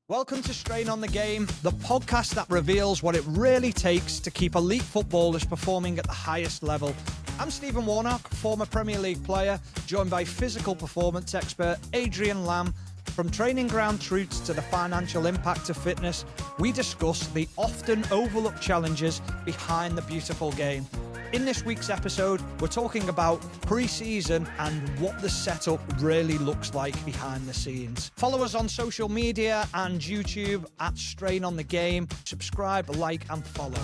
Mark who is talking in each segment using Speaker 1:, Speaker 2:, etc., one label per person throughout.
Speaker 1: Welcome to Strain on the Game, the podcast that reveals what it really takes to keep elite footballers performing at the highest level. I'm Stephen Warnock, former Premier League player, joined by physical performance expert Adrian Lamb. From training ground truths to the financial impact of fitness, we discuss the often overlooked challenges behind the beautiful game. In this week's episode, we're talking about pre-season and what the setup really looks like behind the scenes. Follow us on social media and YouTube at Strain on the Game. Subscribe, like, and follow.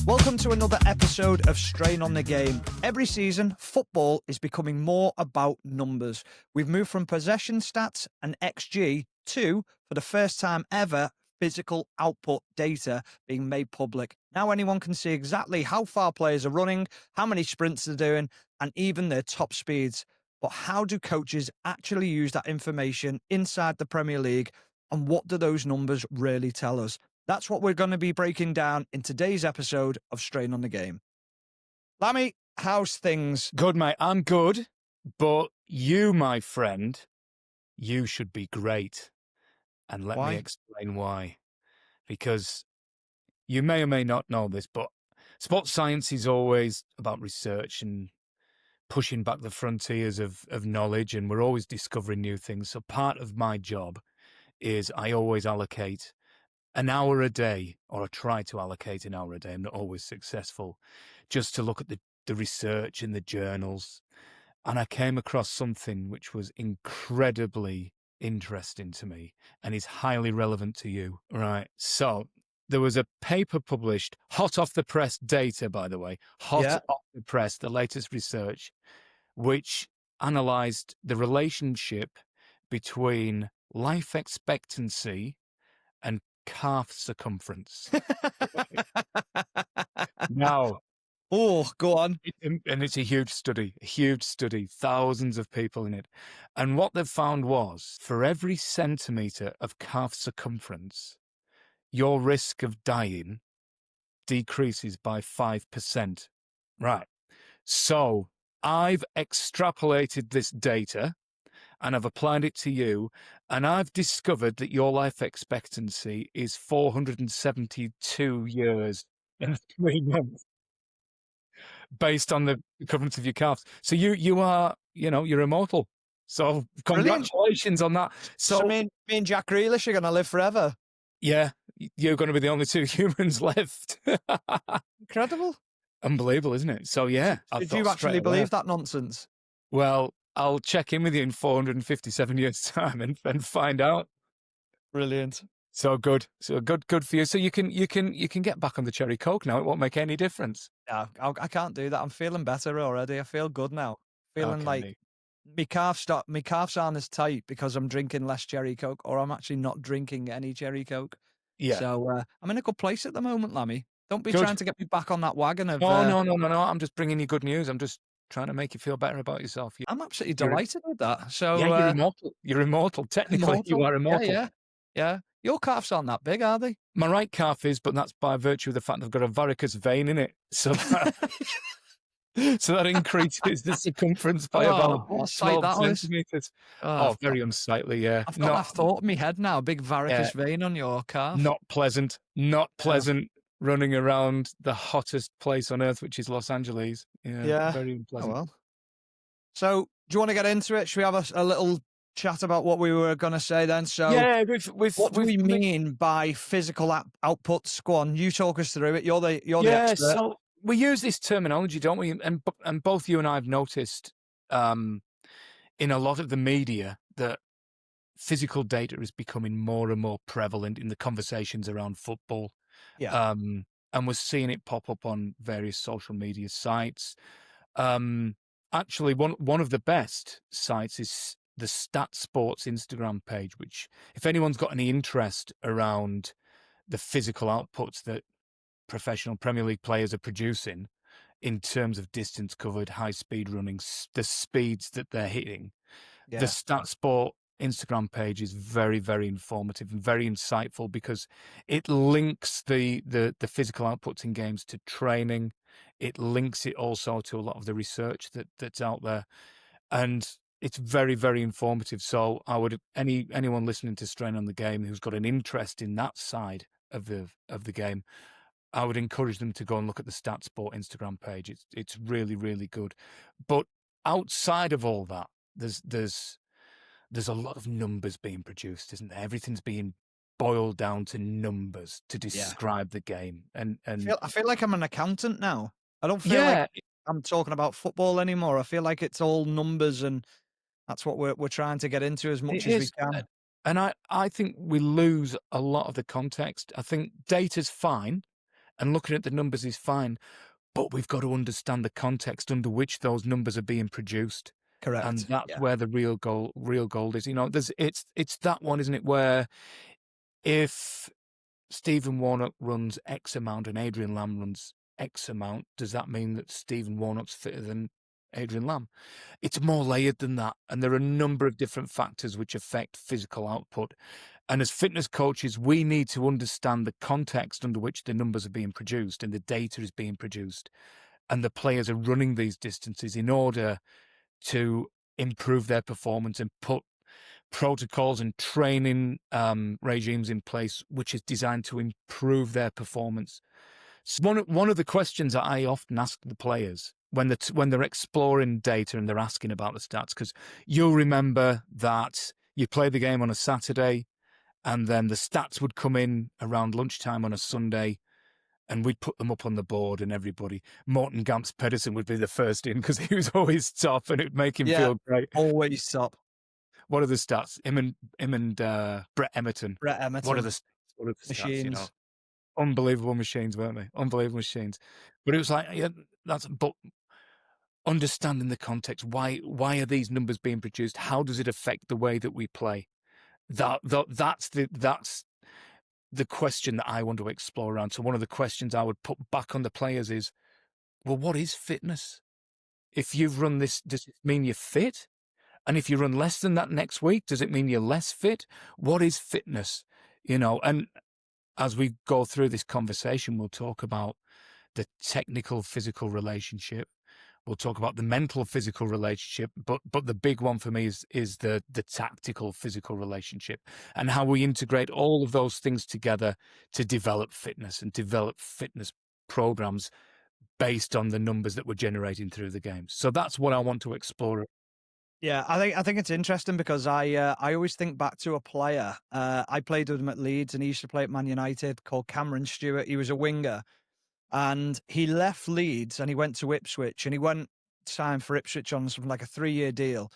Speaker 1: Welcome to another episode of Strain on the Game. Every season, football is becoming more about numbers. We've moved from possession stats and XG to, for the first time ever, physical output data being made public. Now anyone can see exactly how far players are running, how many sprints they're doing, and even their top speeds. But how do coaches actually use that information inside the Premier League, and what do those numbers really tell us? That's what we're going to be breaking down in today's episode of Strain on the Game. Lammy, how's things?
Speaker 2: Good, mate. I'm good, but you, my friend, you should be great. And let me explain why. Because you may or may not know this, but sports science is always about research and pushing back the frontiers of knowledge, and we're always discovering new things. So part of my job is I always allocate an hour a day, or I try to allocate an hour a day. I'm not always successful, just to look at the research in the journals. And I came across something which was incredibly interesting to me and is highly relevant to you. Right. So there was a paper published, hot off the press data, by the way, off the press, the latest research, which analyzed the relationship between life expectancy and calf circumference. Now,
Speaker 1: oh, go on.
Speaker 2: And it's a huge study, thousands of people in it. And what they've found was, for every centimetre of calf circumference, your risk of dying decreases by 5%. Right. So I've extrapolated this data and I've applied it to you, and I've discovered that your life expectancy is 472 years and 3 months. Based on the circumference of your calves. So you are, you're immortal. So congratulations on that.
Speaker 1: So me and Jack Grealish are going to live forever.
Speaker 2: Yeah, you're going to be the only two humans left.
Speaker 1: Incredible.
Speaker 2: Unbelievable, isn't it? So yeah.
Speaker 1: Did you actually believe that nonsense?
Speaker 2: Well, I'll check in with you in 457 years' time and find out.
Speaker 1: Brilliant.
Speaker 2: So good. So good for you. So you can get back on the cherry coke now. It won't make any difference.
Speaker 1: No, I can't do that. I'm feeling better already. I feel good now. Feeling like my calves aren't as tight because I'm drinking less cherry coke, or I'm actually not drinking any cherry coke.
Speaker 2: Yeah.
Speaker 1: So I'm in a good place at the moment, Lammy. Don't be trying to get me back on that wagon of.
Speaker 2: No. I'm just bringing you good news. I'm just trying to make you feel better about yourself.
Speaker 1: I'm absolutely delighted with that. So
Speaker 2: yeah, you're immortal. You're immortal. Technically, you are immortal.
Speaker 1: Yeah. Your calves aren't that big, are they?
Speaker 2: My right calf is, but that's by virtue of the fact I've got a varicose vein in it. So that increases the circumference by about 12 centimetres. Very unsightly, yeah.
Speaker 1: I've thought in my head now, big varicose vein on your calf.
Speaker 2: Not pleasant. Running around the hottest place on earth, which is Los Angeles. Yeah. Very unpleasant.
Speaker 1: Oh, well. So, do you want to get into it? Should we have a little chat about what we were going to say then? So, what do we mean by physical outputs? Go on, you talk us through it. You're the expert.
Speaker 2: So we use this terminology, don't we? And both you and I have noticed in a lot of the media that physical data is becoming more and more prevalent in the conversations around football.
Speaker 1: Yeah.
Speaker 2: And we're seeing it pop up on various social media sites. Actually, one of the best sites is the Stat Sports Instagram page, which, if anyone's got any interest around the physical outputs that professional Premier League players are producing in terms of distance covered, high speed running, the speeds that they're hitting, the Stat Sport Instagram page is very, very informative and very insightful because it links the physical outputs in games to training. It links it also to a lot of the research that's out there. And it's very, very informative. So I would anyone listening to Strain on the Game who's got an interest in that side of the game, I would encourage them to go and look at the StatSport Instagram page. It's really, really good. But outside of all that, there's a lot of numbers being produced, isn't there? Everything's being boiled down to numbers to describe the game. And
Speaker 1: I feel like I'm an accountant now. I don't feel
Speaker 2: yeah,
Speaker 1: like I'm talking about football anymore. I feel like it's all numbers, and that's what we're trying to get into as
Speaker 2: it
Speaker 1: much as we
Speaker 2: is.
Speaker 1: can.
Speaker 2: And I think we lose a lot of the context. I think data's fine and looking at the numbers is fine, but we've got to understand the context under which those numbers are being produced.
Speaker 1: Correct.
Speaker 2: And that's
Speaker 1: Yeah.
Speaker 2: where the real gold is. You know, it's that one, isn't it, where if Stephen Warnock runs X amount and Adrian Lamb runs X amount, does that mean that Stephen Warnock's fitter than Adrian Lamb? It's more layered than that. And there are a number of different factors which affect physical output. And as fitness coaches, we need to understand the context under which the numbers are being produced and the data is being produced. And the players are running these distances in order to improve their performance and put protocols and training regimes in place, which is designed to improve their performance. So one of the questions that I often ask the players when they're exploring data and they're asking about the stats, because you'll remember that you play the game on a Saturday, and then the stats would come in around lunchtime on a Sunday, and we'd put them up on the board, and everybody, Morten Gamps Pedersen would be the first in because he was always top, and it'd make him feel great.
Speaker 1: Always top.
Speaker 2: What are the stats? Him and Brett Emerton.
Speaker 1: Brett Emerton.
Speaker 2: What are the stats?
Speaker 1: Machines?
Speaker 2: You know, unbelievable machines, weren't they? Unbelievable machines. But it was like, but understanding the context. Why are these numbers being produced? How does it affect the way that we play? That's the question that I want to explore around. So one of the questions I would put back on the players is, well, what is fitness? If you've run this, does it mean you're fit? And if you run less than that next week, does it mean you're less fit? What is fitness? You know, and as we go through this conversation, we'll talk about the technical physical relationship. We'll talk about the mental physical relationship, but the big one for me is the tactical physical relationship, and how we integrate all of those things together to develop fitness and develop fitness programs based on the numbers that we're generating through the games. So that's what I want to explore.
Speaker 1: Yeah, I think it's interesting because I always think back to a player. I played with him at Leeds, and he used to play at Man United, called Cameron Stewart. He was a winger, and he left Leeds and he went to Ipswich, and he went signed for Ipswich on something like a 3-year deal.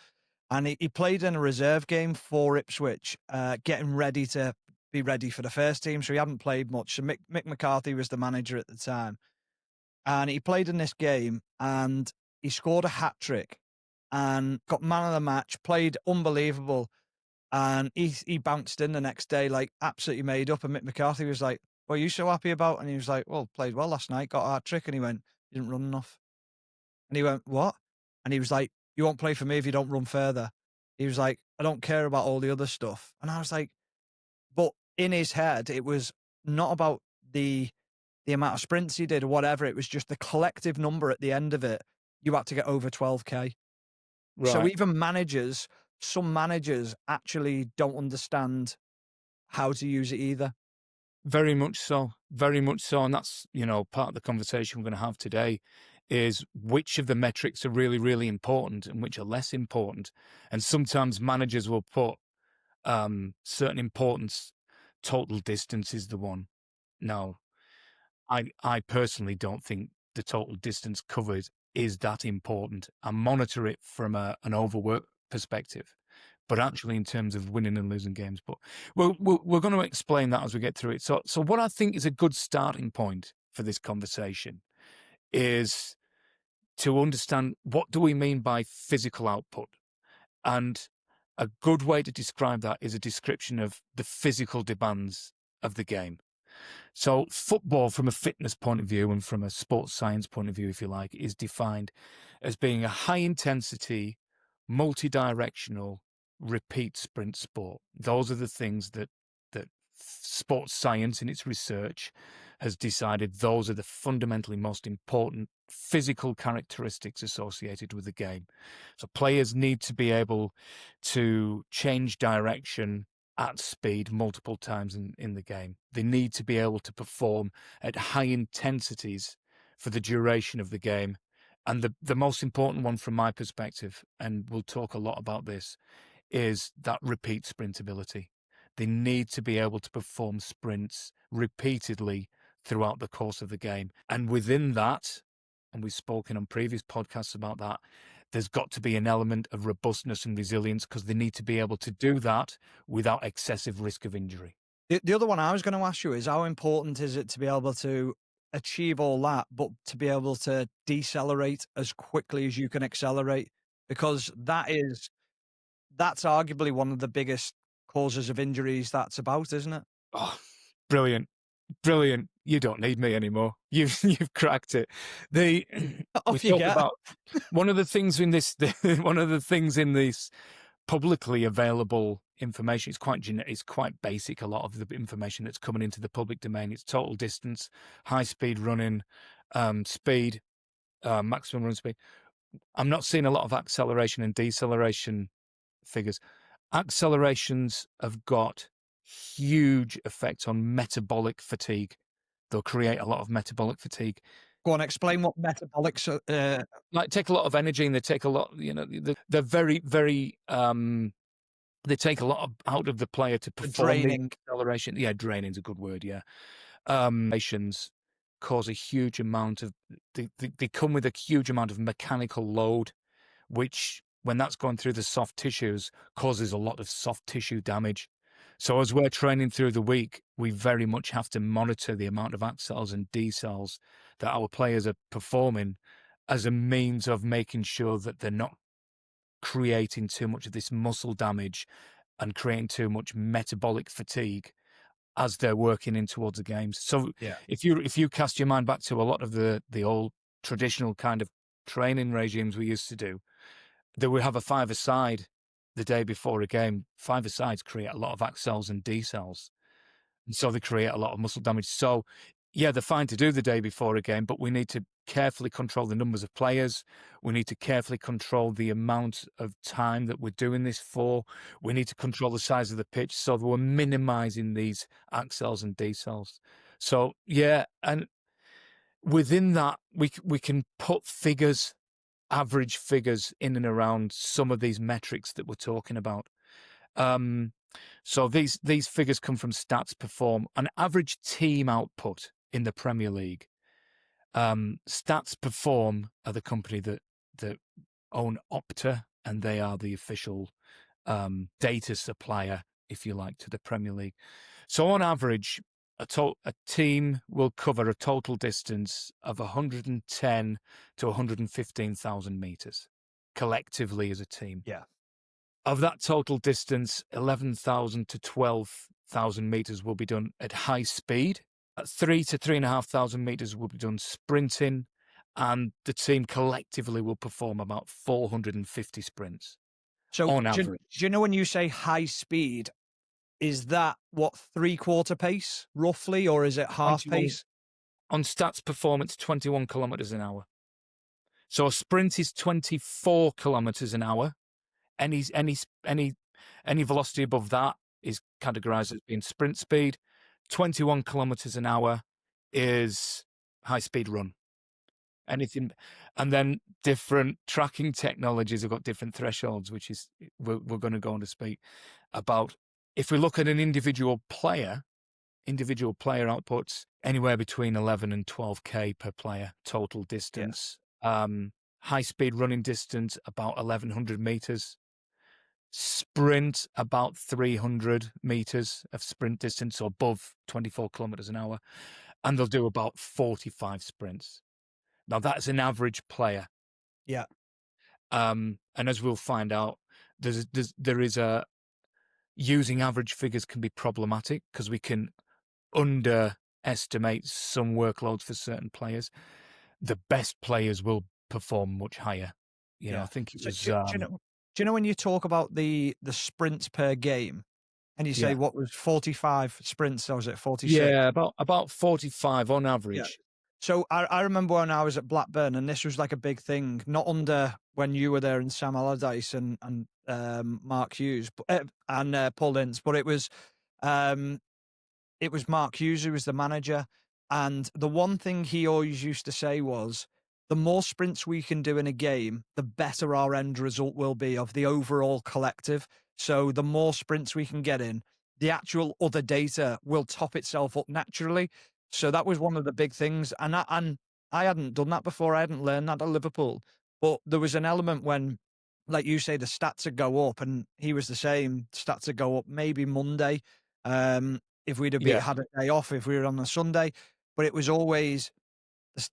Speaker 1: And he played in a reserve game for Ipswich, getting ready to be ready for the first team. So he hadn't played much. So Mick McCarthy was the manager at the time. And he played in this game and he scored a hat-trick and got man of the match, played unbelievable. And he bounced in the next day, like absolutely made up. And Mick McCarthy was like, "What are you so happy about?" And he was like, "Well, played well last night, got a hat-trick." And he went, "You didn't run enough." And he went, "What?" And he was like, "You won't play for me if you don't run further." He was like, "I don't care about all the other stuff." And I was like, but in his head, it was not about the amount of sprints he did or whatever. It was just the collective number at the end of it. You had to get over 12K.
Speaker 2: Right.
Speaker 1: So even some managers actually don't understand how to use it either.
Speaker 2: Very much so. Very much so. And that's, part of the conversation we're going to have today is which of the metrics are really, really important and which are less important. And sometimes managers will put certain importance. Total distance is the one. No, I personally don't think the total distance covered is that important. I monitor it from an overwork perspective, but actually in terms of winning and losing games. But we're going to explain that as we get through it. So what I think is a good starting point for this conversation is to understand what do we mean by physical output. And a good way to describe that is a description of the physical demands of the game. So football, from a fitness point of view and from a sports science point of view, if you like, is defined as being a high-intensity, multi-directional, repeat sprint sport. Those are the things that sports science in its research has decided those are the fundamentally most important physical characteristics associated with the game. So players need to be able to change direction at speed multiple times in the game. They need to be able to perform at high intensities for the duration of the game. And the most important one from my perspective, and we'll talk a lot about this, is that repeat sprint ability. They need to be able to perform sprints repeatedly throughout the course of the game. And within that, and we've spoken on previous podcasts about that, there's got to be an element of robustness and resilience because they need to be able to do that without excessive risk of injury.
Speaker 1: The other one I was going to ask you is how important is it to be able to achieve all that, but to be able to decelerate as quickly as you can accelerate? Because that's arguably one of the biggest causes of injuries that's about, isn't it?
Speaker 2: Oh, brilliant. Brilliant. You don't need me anymore. You've cracked it.
Speaker 1: Off you get.
Speaker 2: About one of the things in this publicly available information, it's quite basic. A lot of the information that's coming into the public domain, it's total distance, high speed running, speed, maximum run speed. I'm not seeing a lot of acceleration and deceleration figures. Accelerations have got huge effect on metabolic fatigue. They'll create a lot of metabolic fatigue.
Speaker 1: Go on, explain what metabolics are.
Speaker 2: Like take a lot of energy, and they take a lot. They're very, very. They take a lot out of the player to perform
Speaker 1: draining.
Speaker 2: Acceleration. Yeah, draining's a good word. Yeah, accelerations cause a huge amount of. They come with a huge amount of mechanical load, which, when that's going through the soft tissues, causes a lot of soft tissue damage. So as we're training through the week, we very much have to monitor the amount of accels and decels that our players are performing as a means of making sure that they're not creating too much of this muscle damage and creating too much metabolic fatigue as they're working in towards the games. So if you cast your mind back to a lot of the old traditional kind of training regimes we used to do, they would have a 5-a-side the day before a game. 5-a-sides create a lot of accels and decels, and so they create a lot of muscle damage. So yeah, they're fine to do the day before a game, but we need to carefully control the numbers of players. We need to carefully control the amount of time that we're doing this for. We need to control the size of the pitch so that we're minimizing these accels and decels. So yeah, and within that, we can put figures, average figures, in and around some of these metrics that we're talking about. So these figures come from Stats Perform, an average team output in the Premier League. Stats Perform are the company that own Opta, and they are the official data supplier, if you like, to the Premier League. So on average, a team will cover a total distance of 110 to 115,000 meters collectively as a team.
Speaker 1: Yeah.
Speaker 2: Of that total distance, 11,000 to 12,000 meters will be done at high speed. At 3,000 to 3,500 meters will be done sprinting, and the team collectively will perform about 450 sprints.
Speaker 1: So
Speaker 2: on average.
Speaker 1: Do you know when you say high speed, is that what, 3/4 pace roughly, or is it half pace?
Speaker 2: On Stats Performance, 21 kilometers an hour. So a sprint is 24 kilometers an hour. Any velocity above that is categorized as being sprint speed. 21 kilometers an hour is high speed run. Anything, and then different tracking technologies have got different thresholds, which is we're going to go on to speak about. If we look at an individual player outputs anywhere between 11 and 12k per player total distance. High speed running distance about 1,100 meters. Sprint about 300 meters of sprint distance, or above 24 kilometers an hour, and they'll do about 45 sprints. Now that's an average player.
Speaker 1: Yeah.
Speaker 2: And as we'll find out, there is a using average figures can be problematic because we can underestimate some workloads for certain players. The best players will perform much higher. I think it was.
Speaker 1: Do you know when you talk about the sprints per game, And you say what was 45 sprints, or was it 46?
Speaker 2: Yeah, about 45 on
Speaker 1: Yeah.
Speaker 2: average.
Speaker 1: So I remember when I was at Blackburn, and this was like a big thing, not under when you were there and Sam Allardyce and Mark Hughes and Paul Ince, but it was Mark Hughes who was the manager. And the one thing he always used to say was, the more sprints we can do in a game, the better our end result will be of the overall collective. So the more sprints we can get in, the actual other data will top itself up naturally. So that was one of the big things. And I hadn't done that before. I hadn't learned that at Liverpool. But there was an element when, like you say, the stats would go up, and he was the same. Stats would go up maybe Monday. If we'd
Speaker 2: Yeah.
Speaker 1: had a day off, if we were on a Sunday, but it was always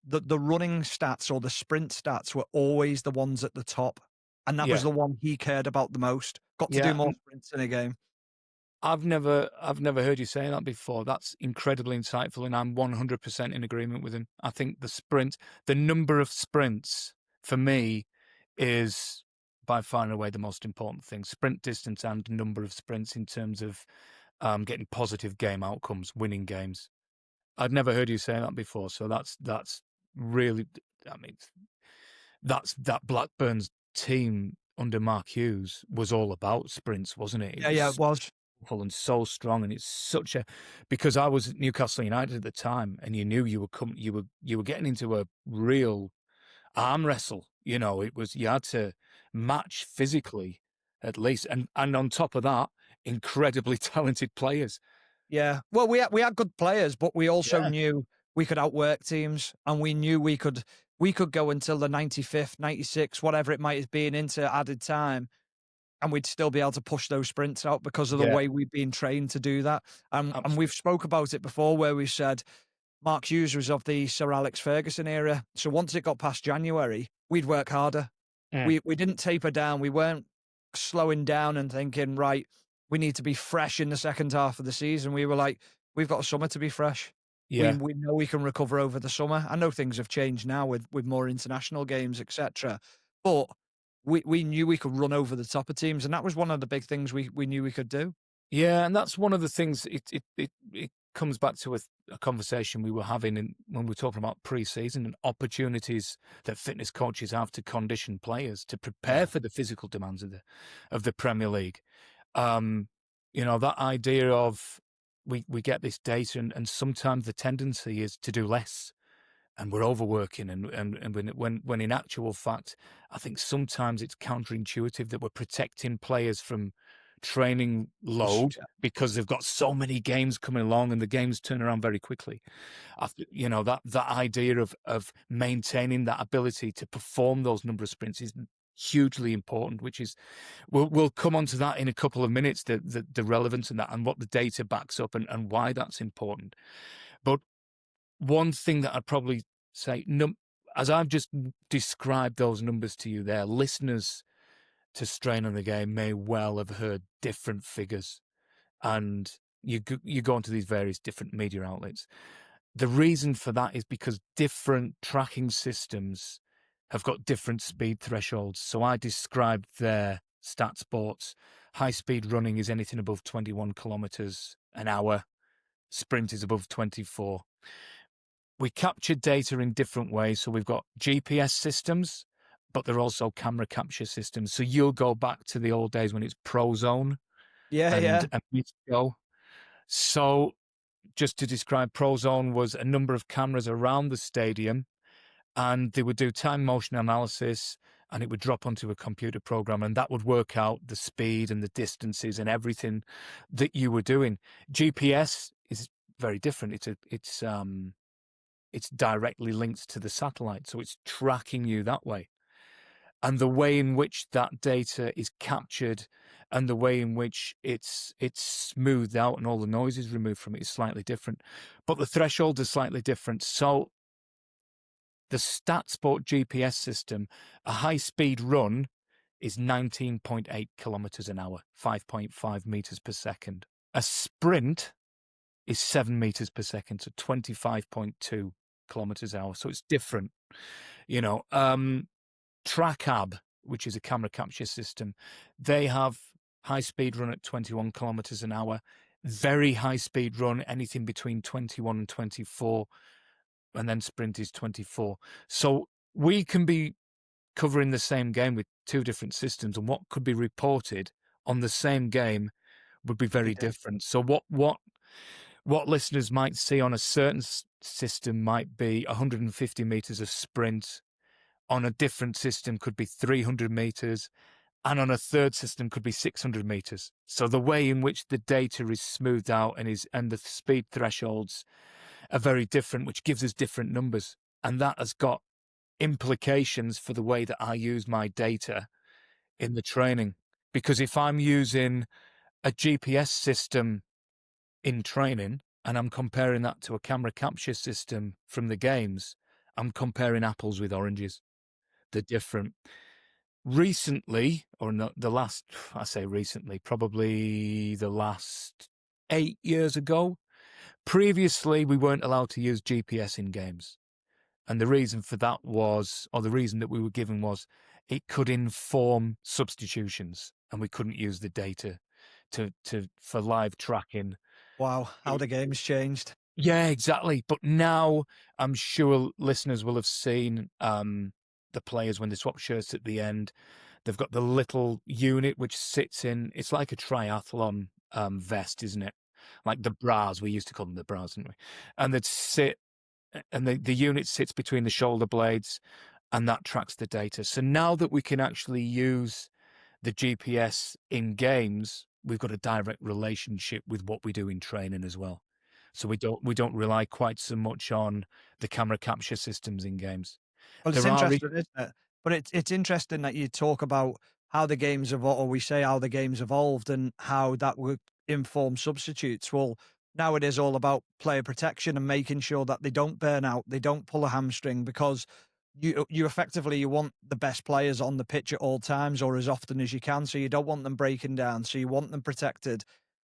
Speaker 1: the running stats or the sprint stats were always the ones at the top. And that was the one he cared about the most. Got to do more sprints in a game.
Speaker 2: I've never heard you say that before. That's incredibly insightful, and I'm 100% in agreement with him. I think the number of sprints for me is by far and away the most important thing. Sprint distance and number of sprints in terms of getting positive game outcomes, winning games. I'd never heard you say that before, so that's really, I mean, that Blackburn's team under Mark Hughes was all about sprints, wasn't it?
Speaker 1: It was.
Speaker 2: And so strong, and it's such a, because I was at Newcastle United at the time, and you knew you were getting into a real arm wrestle. You know, it was, you had to match physically at least, and on top of that, incredibly talented players.
Speaker 1: Yeah. Well, we had good players, but we also knew we could outwork teams, and we knew we could go until the 95th, 96th, whatever it might have been, into added time, and we'd still be able to push those sprints out because of the way we've been trained to do that. And we've spoke about it before, where we said Mark Hughes was of the Sir Alex Ferguson era. So once it got past January, we'd work harder. We didn't taper down. We weren't slowing down and thinking, right, we need to be fresh in the second half of the season. We were like, we've got a summer to be fresh.
Speaker 2: Yeah.
Speaker 1: We know we can recover over the summer. I know things have changed now with more international games, etc. But we knew we could run over the top of teams, and that was one of the big things we knew we could do.
Speaker 2: Yeah, and that's one of the things. It comes back to a conversation we were having when we were talking about pre-season and opportunities that fitness coaches have to condition players to prepare for the physical demands of the Premier League. You know, that idea of we get this data, and sometimes the tendency is to do less, and we're overworking, and when in actual fact, I think sometimes it's counterintuitive that we're protecting players from training load because they've got so many games coming along, and the games turn around very quickly. You know, that idea of maintaining that ability to perform those number of sprints is hugely important, which is, we'll come on to that in a couple of minutes, the relevance in that and what the data backs up and why that's important. But one thing that I'd probably say, as I've just described those numbers to you there, listeners to Strain on the Game may well have heard different figures, and you go into these various different media outlets. The reason for that is because different tracking systems have got different speed thresholds. So I described their stat sports. High speed running is anything above 21 kilometers an hour. Sprint is above 24. We capture data in different ways. So we've got GPS systems, but they're also camera capture systems. So you'll go back to the old days when it's Prozone. And go. So just to describe, Prozone was a number of cameras around the stadium, and they would do time motion analysis, and it would drop onto a computer program, and that would work out the speed and the distances and everything that you were doing. GPS is very different. It's directly linked to the satellite, so it's tracking you that way. And the way in which that data is captured and the way in which it's smoothed out and all the noise is removed from it is slightly different. But the thresholds are slightly different. So the StatSport GPS system, a high-speed run is 19.8 kilometers an hour, 5.5 meters per second. A sprint is 7 meters per second, so 25.2 kilometers an hour. So it's different. You know, TrackAb, which is a camera capture system, they have high-speed run at 21 kilometers an hour, very high-speed run, anything between 21 and 24, and then sprint is 24. So we can be covering the same game with two different systems, and what could be reported on the same game would be very different. So what listeners might see on a certain system might be 150 meters of sprint, on a different system could be 300 meters, and on a third system could be 600 meters. So the way in which the data is smoothed out and the speed thresholds are very different, which gives us different numbers. And that has got implications for the way that I use my data in the training. Because if I'm using a GPS system in training and I'm comparing that to a camera capture system from the games, I'm comparing apples with oranges. They're different. Recently, or not the last, I say recently, probably the last 8 years ago, previously we weren't allowed to use GPS in games. And the reason for that was, or the reason that we were given was, it could inform substitutions, and we couldn't use the data for live tracking.
Speaker 1: Wow, how the game's changed.
Speaker 2: Yeah, exactly. But now I'm sure listeners will have seen the players when they swap shirts at the end. They've got the little unit which sits in. It's like a triathlon vest, isn't it? Like the bras. We used to call them the bras, didn't we? And they'd sit. And the unit sits between the shoulder blades, and that tracks the data. So now that we can actually use the GPS in games, we've got a direct relationship with what we do in training as well. So we don't rely quite so much on the camera capture systems in games.
Speaker 1: Well, it's interesting, isn't it? But it's interesting that you talk about how the games evolved, or we say how the games evolved, and how that would inform substitutes. Well, now it is all about player protection and making sure that they don't burn out, they don't pull a hamstring, because you effectively you want the best players on the pitch at all times or as often as you can. So you don't want them breaking down. So you want them protected.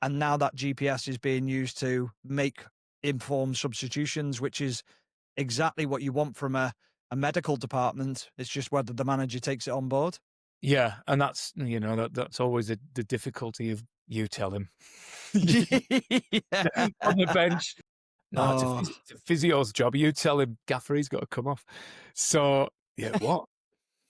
Speaker 1: And now that GPS is being used to make informed substitutions, which is exactly what you want from a medical department. It's just whether the manager takes it on board.
Speaker 2: Yeah, and that's that's always the difficulty of you tell him
Speaker 1: Yeah.
Speaker 2: on the bench. No, it's a physio's job. You tell him, Gaffer, he's got to come off. So yeah, what?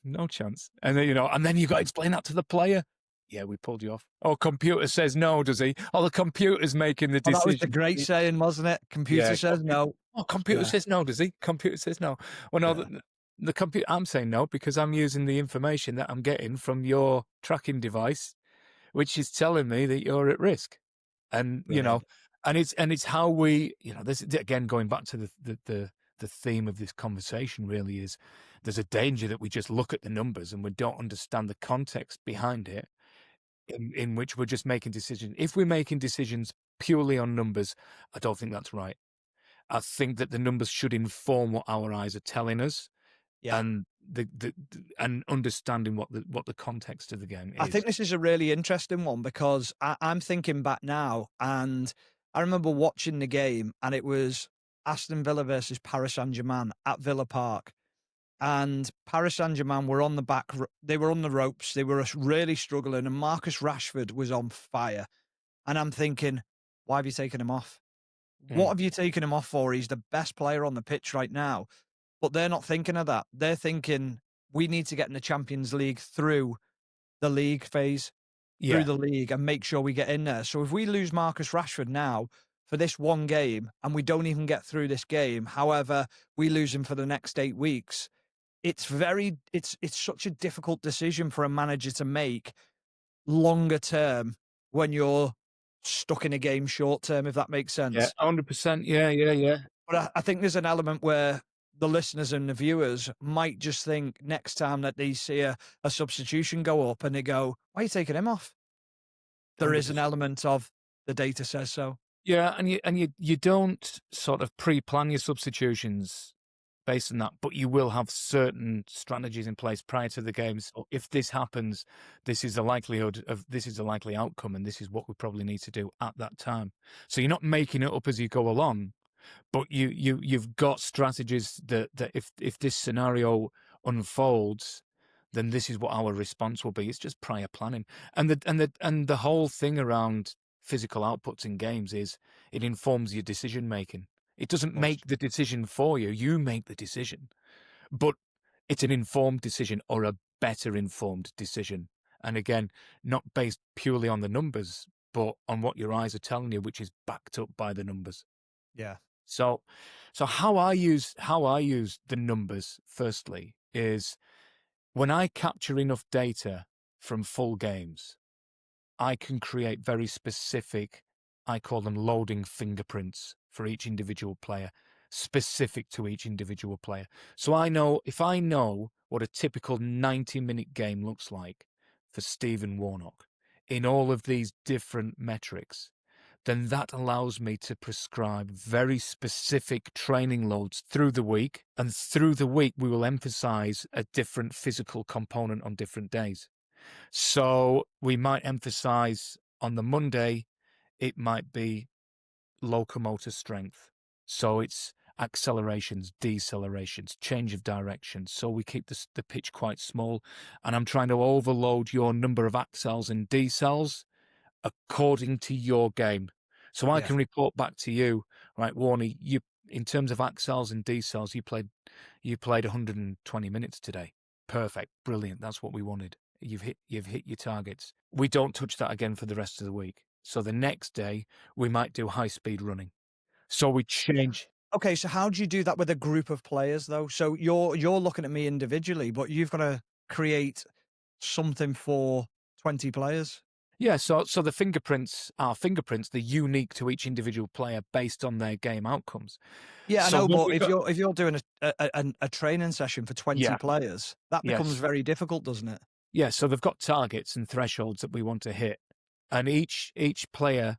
Speaker 2: No chance. And then and then you got to explain that to the player. Yeah, we pulled you off. Oh, computer says no, does he? Oh, the computer's making the decision.
Speaker 1: That was the great saying, wasn't it? Computer says no.
Speaker 2: Oh, computer says no, does he? Computer says no. Well, no, the computer. I'm saying no because I'm using the information that I'm getting from your tracking device, which is telling me that you're at risk. And and it's how we this again going back to the theme of this conversation really is there's a danger that we just look at the numbers and we don't understand the context behind it, in which we're just making decisions. If we're making decisions purely on numbers, I don't think that's right. I think that the numbers should inform what our eyes are telling us, and and understanding what the context of the game is.
Speaker 1: I think this is a really interesting one because I'm thinking back now, and I remember watching the game, and it was Aston Villa versus Paris Saint-Germain at Villa Park. And Paris Saint-Germain were on the back, they were on the ropes, they were really struggling, and Marcus Rashford was on fire. And I'm thinking, why have you taken him off? What have you taken him off for? He's the best player on the pitch right now. But they're not thinking of that. They're thinking, we need to get in the Champions League through the league phase, through the league, and make sure we get in there. So if we lose Marcus Rashford now for this one game, and we don't even get through this game, however, we lose him for the next 8 weeks, it's such a difficult decision for a manager to make longer term when you're stuck in a game short term, if that makes sense.
Speaker 2: Yeah, 100%. Yeah.
Speaker 1: But I think there's an element where the listeners and the viewers might just think next time that they see a substitution go up and they go, why are you taking him off? There 100%. Is an element of the data says so.
Speaker 2: Yeah, and you don't sort of pre-plan your substitutions based on that, but you will have certain strategies in place prior to the games. So if this happens, this is the likelihood of this is the likely outcome, and this is what we probably need to do at that time. So you're not making it up as you go along, but you've got strategies that if this scenario unfolds, then this is what our response will be. It's just prior planning. And the whole thing around physical outputs in games is it informs your decision making. It doesn't make the decision for you. You make the decision. But it's an informed decision, or a better informed decision. And again, not based purely on the numbers, but on what your eyes are telling you, which is backed up by the numbers.
Speaker 1: Yeah.
Speaker 2: So how I use the numbers, firstly, is when I capture enough data from full games, I can create very specific, I call them loading fingerprints for each individual player, specific to each individual player. So if I know what a typical 90-minute game looks like for Stephen Warnock in all of these different metrics, then that allows me to prescribe very specific training loads through the week. And through the week, we will emphasize a different physical component on different days. So we might emphasize on the Monday, it might be locomotor strength. So it's accelerations, decelerations, change of direction. So we keep the pitch quite small. And I'm trying to overload your number of accels and decels according to your game. So I can report back to you, right, Warney, you, in terms of accels and decels, you played 120 minutes today. Perfect. Brilliant. That's what we wanted. You've hit your targets. We don't touch that again for the rest of the week. So the next day we might do high speed running. So we change.
Speaker 1: Okay, so how do you do that with a group of players though? So you're looking at me individually, but you've got to create something for 20 players.
Speaker 2: Yeah, so the fingerprints are fingerprints. They're unique to each individual player based on their game outcomes.
Speaker 1: Yeah, I know, but if you're doing a training session for 20 players, that becomes very difficult, doesn't it?
Speaker 2: Yeah, so they've got targets and thresholds that we want to hit, and each player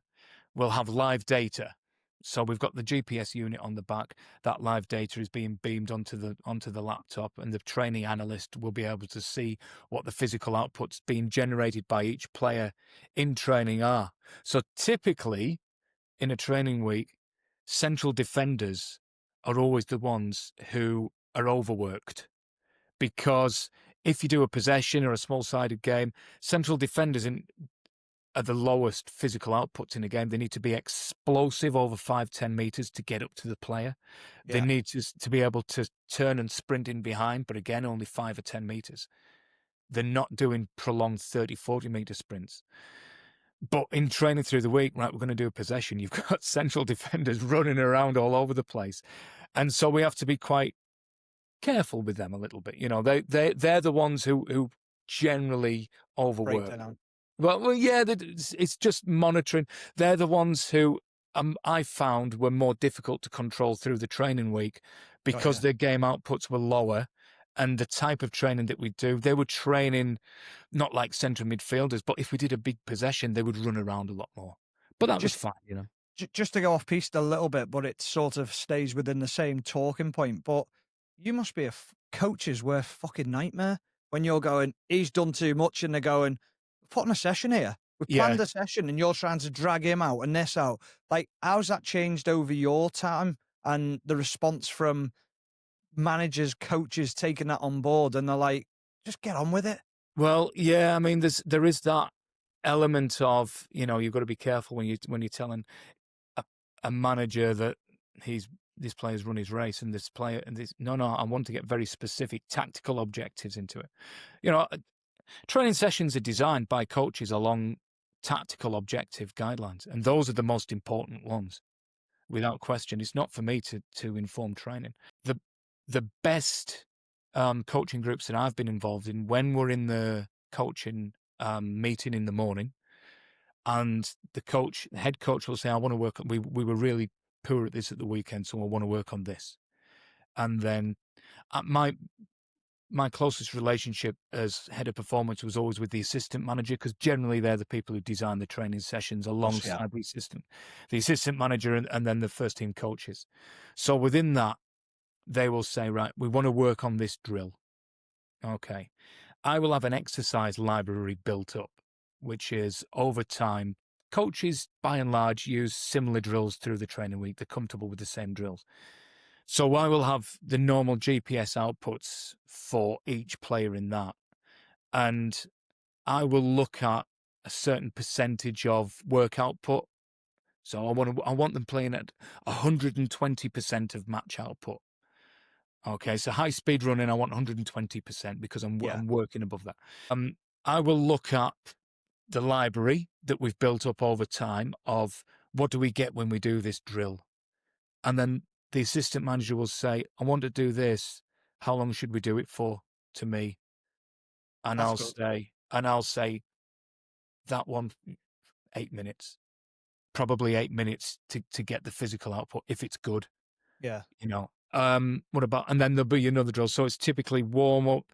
Speaker 2: will have live data. So we've got the GPS unit on the back. That live data is being beamed onto the laptop, and the training analyst will be able to see what the physical outputs being generated by each player in training are. So typically, in a training week, central defenders are always the ones who are overworked, because if you do a possession or a small-sided game, central defenders are the lowest physical outputs in a game. They need to be explosive over 5-10 meters to get up to the player. Yeah. They need to be able to turn and sprint in behind, but again, only 5 or 10 meters. They're not doing prolonged 30-40 meter sprints. But in training through the week, right, we're going to do a possession. You've got central defenders running around all over the place. And so we have to be quite careful with them a little bit. You know, they're the ones who generally overwork. Well, yeah, it's just monitoring. They're the ones who I found were more difficult to control through the training week because their game outputs were lower, and the type of training that we do, they were training not like central midfielders, but if we did a big possession, they would run around a lot more. But that was fine, you know.
Speaker 1: Just to go off piste a little bit, but it sort of stays within the same talking point. But you must be coach's worst fucking nightmare when you're going, he's done too much, and they're going, put on a session here. We planned a session and you're trying to drag him out and this out. Like, how's that changed over your time and the response from managers, coaches taking that on board, and they're like, just get on with it?
Speaker 2: Well, yeah, I mean, there is that element of, you know, you've got to be careful when you're telling a manager that this player's run his race and this player and this. No, I want to get very specific tactical objectives into it. You know, training sessions are designed by coaches along tactical objective guidelines, and those are the most important ones, without question. It's not for me to inform training. The best coaching groups that I've been involved in, when we're in the coaching meeting in the morning, and the head coach will say, I want to work on, we were really poor at this at the weekend, so I want to work on this. And then my closest relationship as head of performance was always with the assistant manager, because generally they're the people who design the training sessions alongside the assistant manager and then the first team coaches. So within that, they will say, right, we want to work on this drill. Okay. I will have an exercise library built up, which is over time. Coaches, by and large, use similar drills through the training week. They're comfortable with the same drills. So I will have the normal GPS outputs for each player in that. and I will look at a certain percentage of work output. So I want them playing at 120% of match output. Okay, so high speed running, I want 120% because I'm working above that. I will look at the library that we've built up over time of what do we get when we do this drill, and then the assistant manager will say, "I want to do this. How long should we do it for?" To me, and I'll say that one 8 minutes, probably 8 minutes to get the physical output if it's good.
Speaker 1: Yeah.
Speaker 2: What about, and then there'll be another drill. So it's typically warm up,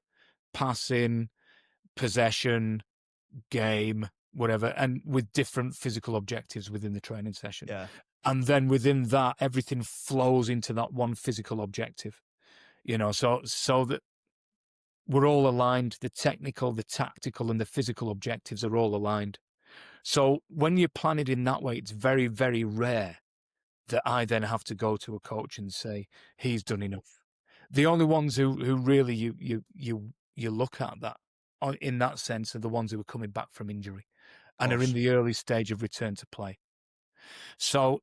Speaker 2: passing, possession, game, whatever, and with different physical objectives within the training session.
Speaker 1: Yeah.
Speaker 2: And then within that, everything flows into that one physical objective, so that we're all aligned. The technical, the tactical, and the physical objectives are all aligned. So when you plan it in that way, it's very, very rare that I then have to go to a coach and say, he's done enough. The only ones who really you look at that in that sense are the ones who are coming back from injury and are in the early stage of return to play. So,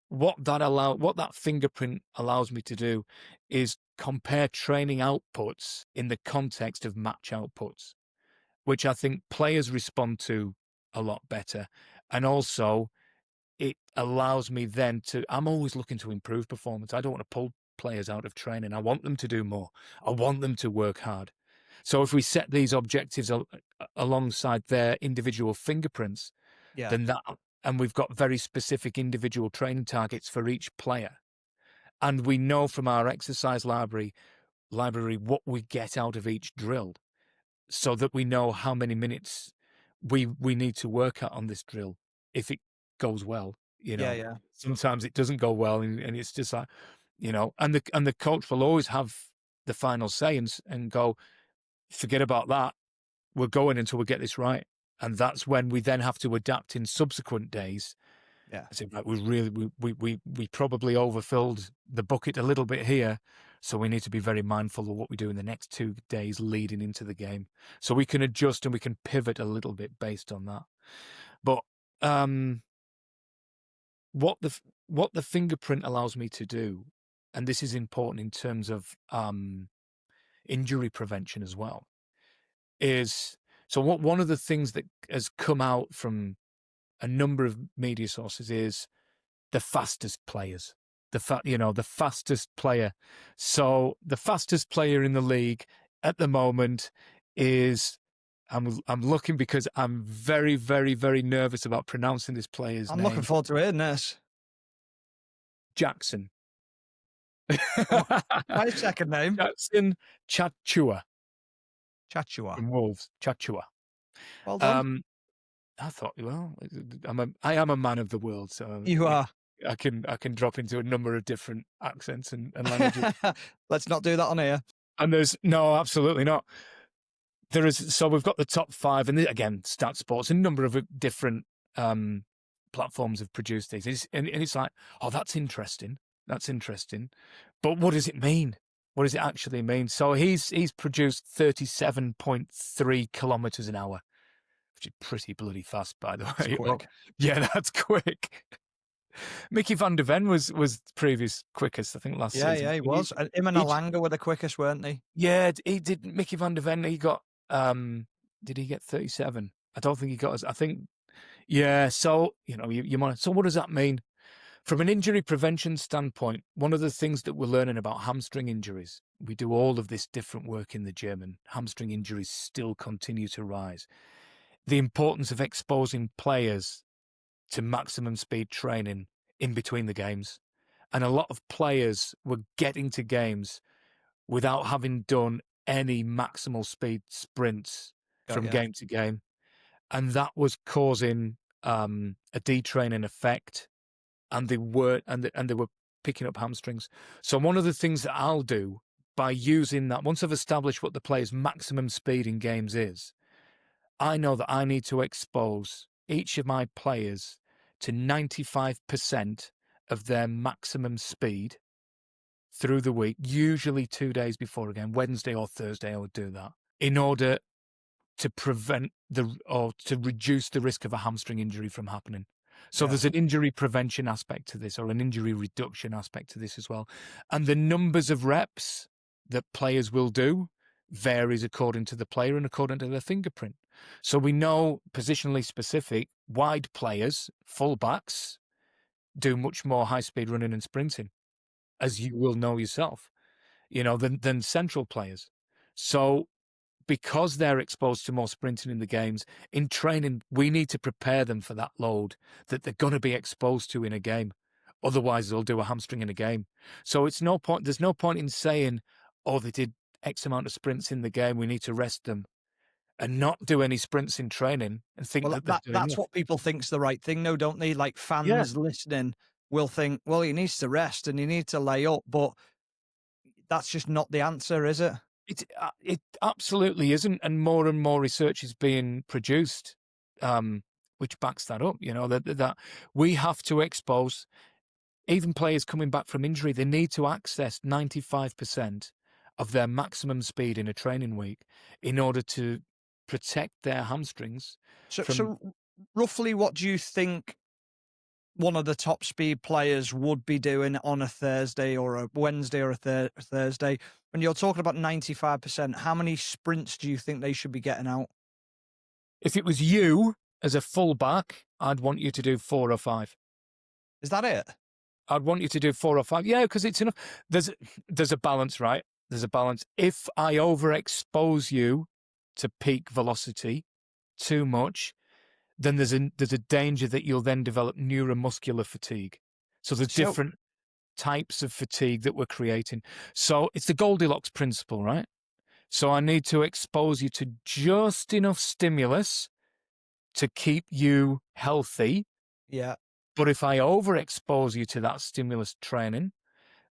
Speaker 2: what that fingerprint allows me to do is compare training outputs in the context of match outputs, which I think players respond to a lot better. And also it allows me then I'm always looking to improve performance. I don't want to pull players out of training. I want them to do more. I want them to work hard. So if we set these objectives alongside their individual fingerprints, then and we've got very specific individual training targets for each player. And we know from our exercise library what we get out of each drill, so that we know how many minutes we need to work at on this drill if it goes well. Sometimes it doesn't go well, and it's just like, and the coach will always have the final say and go, forget about that. We're going until we get this right. And that's when we then have to adapt in subsequent days.
Speaker 1: Yeah.
Speaker 2: I think, like, we probably overfilled the bucket a little bit here. So we need to be very mindful of what we do in the next 2 days leading into the game. So we can adjust and we can pivot a little bit based on that. But what the fingerprint allows me to do, and this is important in terms of injury prevention as well, is one of the things that has come out from a number of media sources is the fastest players. The fastest player. So the fastest player in the league at the moment is, I'm looking because I'm very, very, very nervous about pronouncing this player's name.
Speaker 1: I'm looking forward to hearing this.
Speaker 2: Jackson.
Speaker 1: My second name?
Speaker 2: Jackson Chachua.
Speaker 1: Chachua.
Speaker 2: From Wolves. Chachua.
Speaker 1: Well done.
Speaker 2: I thought, well, I am a man of the world, so
Speaker 1: You are.
Speaker 2: I can drop into a number of different accents and languages.
Speaker 1: Let's not do that on here.
Speaker 2: And no, absolutely not. So we've got the top 5, and again, Stat Sports, a number of different platforms have produced these, and it's like, oh, that's interesting. But what does it mean? What does it actually mean? So he's produced 37.3 kilometers an hour, which is pretty bloody fast, by the way.
Speaker 1: That's quick.
Speaker 2: Yeah, that's quick. Mickey van der Ven was previous quickest, I think, last season.
Speaker 1: Yeah, he was. And him and Alanga were the quickest, weren't they?
Speaker 2: Yeah, he did. Mickey van der Ven, he got, did he get 37? I don't think he got I think, yeah. So, you might, so what does that mean? From an injury prevention standpoint, one of the things that we're learning about hamstring injuries, we do all of this different work in the gym, and hamstring injuries still continue to rise. The importance of exposing players to maximum speed training in between the games. And a lot of players were getting to games without having done any maximal speed sprints from game to game. And that was causing a detraining effect, and they were picking up hamstrings. So one of the things that I'll do by using that, once I've established what the player's maximum speed in games is, I know that I need to expose each of my players to 95% of their maximum speed through the week, usually 2 days before a game. Wednesday or Thursday, I would do that. in order to prevent or to reduce the risk of a hamstring injury from happening. So there's an injury prevention aspect to this, or an injury reduction aspect to this as well. And the numbers of reps that players will do varies according to the player and according to their fingerprint. So we know positionally specific wide players, fullbacks, do much more high-speed running and sprinting, as you will know yourself, than central players. So because they're exposed to more sprinting in the games, in training, we need to prepare them for that load that they're going to be exposed to in a game. Otherwise, they'll do a hamstring in a game. So there's no point in saying, oh, they did X amount of sprints in the game, we need to rest them, and not do any sprints in training and think that they're doing
Speaker 1: that's what people think's the right thing, though, don't they? Like fans listening will think, well, he needs to rest and he needs to lay up, but that's just not the answer, is it?
Speaker 2: It absolutely isn't, and more research is being produced, which backs that up. That we have to expose even players coming back from injury. They need to access 95% of their maximum speed in a training week in order to protect their hamstrings.
Speaker 1: So roughly, what do you think one of the top speed players would be doing on a Thursday or a Wednesday or a Thursday? When you're talking about 95%, how many sprints do you think they should be getting out?
Speaker 2: If it was you as a fullback, I'd want you to do 4 or 5.
Speaker 1: Is that it?
Speaker 2: I'd want you to do 4 or 5. Yeah, because it's enough. There's a balance, right? There's a balance. If I overexpose you to peak velocity too much, then there's a danger that you'll then develop neuromuscular fatigue. So there's different types of fatigue that we're creating. So it's the Goldilocks principle, right? So I need to expose you to just enough stimulus to keep you healthy.
Speaker 1: Yeah.
Speaker 2: But if I overexpose you to that stimulus training,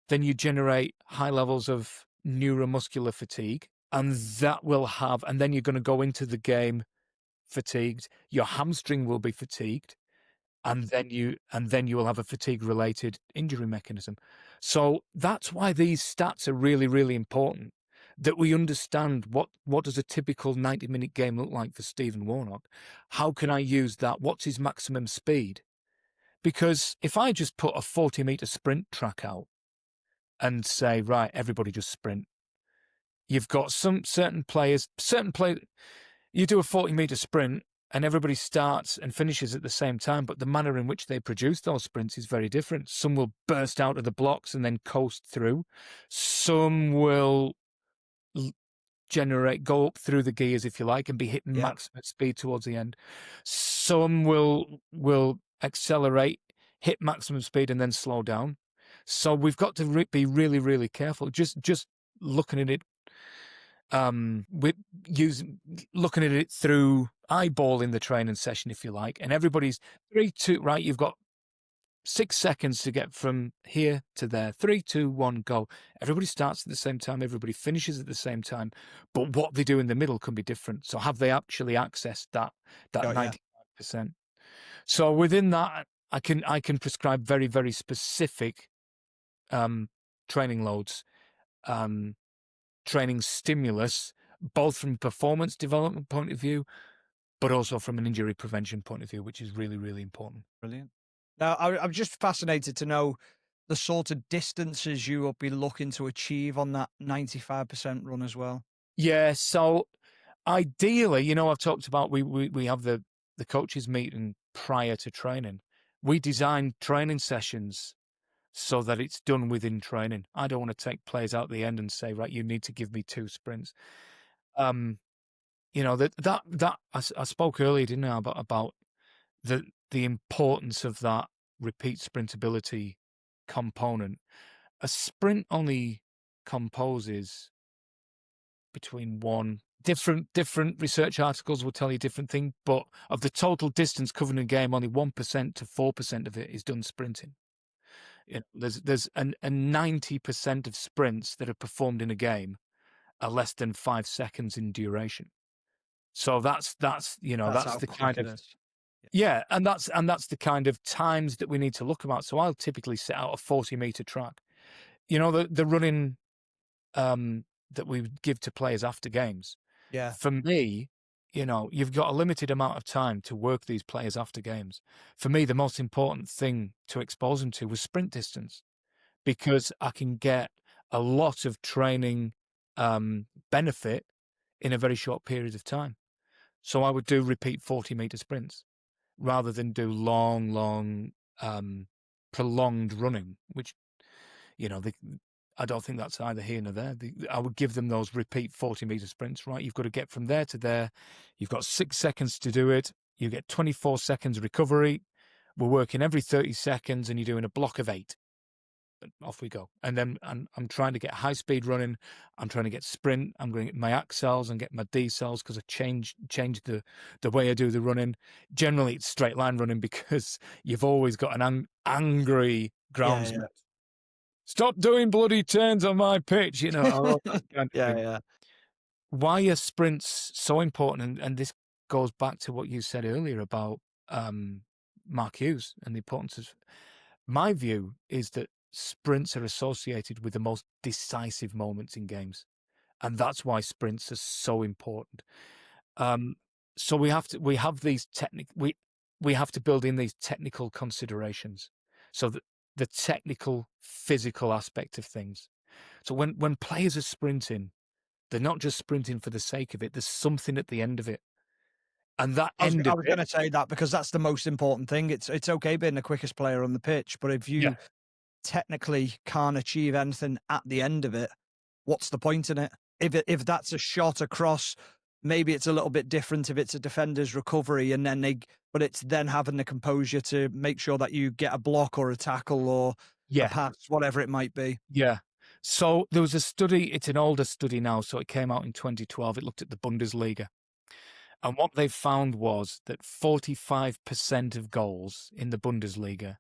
Speaker 2: then you generate high levels of neuromuscular fatigue, and then you're going to go into the game fatigued. Your hamstring will be fatigued, and then you will have a fatigue-related injury mechanism. So that's why these stats are really, really important. That we understand what does a typical 90-minute game look like for Stephen Warnock? How can I use that? What's his maximum speed? Because if I just put a 40-meter sprint track out and say, right, everybody just sprint, you've got certain players, you do a 40-meter sprint and everybody starts and finishes at the same time, but the manner in which they produce those sprints is very different. Some will burst out of the blocks and then coast through. Some will go up through the gears, if you like, and be hitting maximum speed towards the end. Some will accelerate, hit maximum speed, and then slow down. So we've got to be really, really careful. Just looking at it, looking at it through eyeballing the training session, if you like, and everybody's 3, 2, right? You've got 6 seconds to get from here to there. 3, 2, 1, go. Everybody starts at the same time. Everybody finishes at the same time. But what they do in the middle can be different. So have they actually accessed that 95%? So within that, I can prescribe very, very specific training loads, training stimulus, both from performance development point of view, but also from an injury prevention point of view, which is really, really important.
Speaker 1: Brilliant. Now, I'm just fascinated to know the sort of distances you will be looking to achieve on that 95% run as well.
Speaker 2: Yeah, so ideally, I've talked about we have the coaches meeting prior to training. We design training sessions so that it's done within training. I don't want to take players out at the end and say, right, you need to give me 2 sprints. I spoke earlier, didn't I, about the importance of that repeat sprintability component. A sprint only composes between different research articles will tell you different thing, but of the total distance covered in a game, only 1% to 4% of it is done sprinting. There's 90% of sprints that are performed in a game are less than 5 seconds in duration. So that's the kind of and that's the kind of times that we need to look about. So I'll typically set out a 40-meter track. The running that we give to players after games.
Speaker 1: Yeah.
Speaker 2: For me, you've got a limited amount of time to work these players after games. For me, the most important thing to expose them to was sprint distance, because I can get a lot of training benefit in a very short period of time. So I would do repeat 40-meter sprints rather than do long, prolonged running, which, I don't think that's either here nor there. I would give them those repeat 40-meter sprints, right? You've got to get from there to there. You've got 6 seconds to do it. You get 24 seconds recovery. We're working every 30 seconds, and you're doing a block of 8. Off we go. And then I'm trying to get high speed running. I'm trying to get sprint. I'm going to get my accels and get my decels, because I changed the way I do the running. Generally, it's straight line running, because you've always got an angry groundsman.
Speaker 1: Yeah.
Speaker 2: Stop doing bloody turns on my pitch, all that kind of thing.
Speaker 1: Yeah.
Speaker 2: Why are sprints so important? And this goes back to what you said earlier about Mark Hughes and the importance of. My view is that sprints are associated with the most decisive moments in games, and that's why sprints are so important. So we have to build in these technical considerations, so that the technical physical aspect of things. So when players are sprinting, they're not just sprinting for the sake of it. There's something at the end of it, and that
Speaker 1: I was,
Speaker 2: end
Speaker 1: I
Speaker 2: of
Speaker 1: was
Speaker 2: it.
Speaker 1: going to say that, because that's the most important thing. It's okay being the quickest player on the pitch, but if you technically can't achieve anything at the end of it, what's the point in it? If that's a shot across, maybe it's a little bit different if it's a defender's recovery, and then but it's then having the composure to make sure that you get a block or a tackle or a pass, whatever it might be.
Speaker 2: Yeah. So there was a study, it's an older study now, so it came out in 2012. It looked at the Bundesliga. And what they found was that 45% of goals in the Bundesliga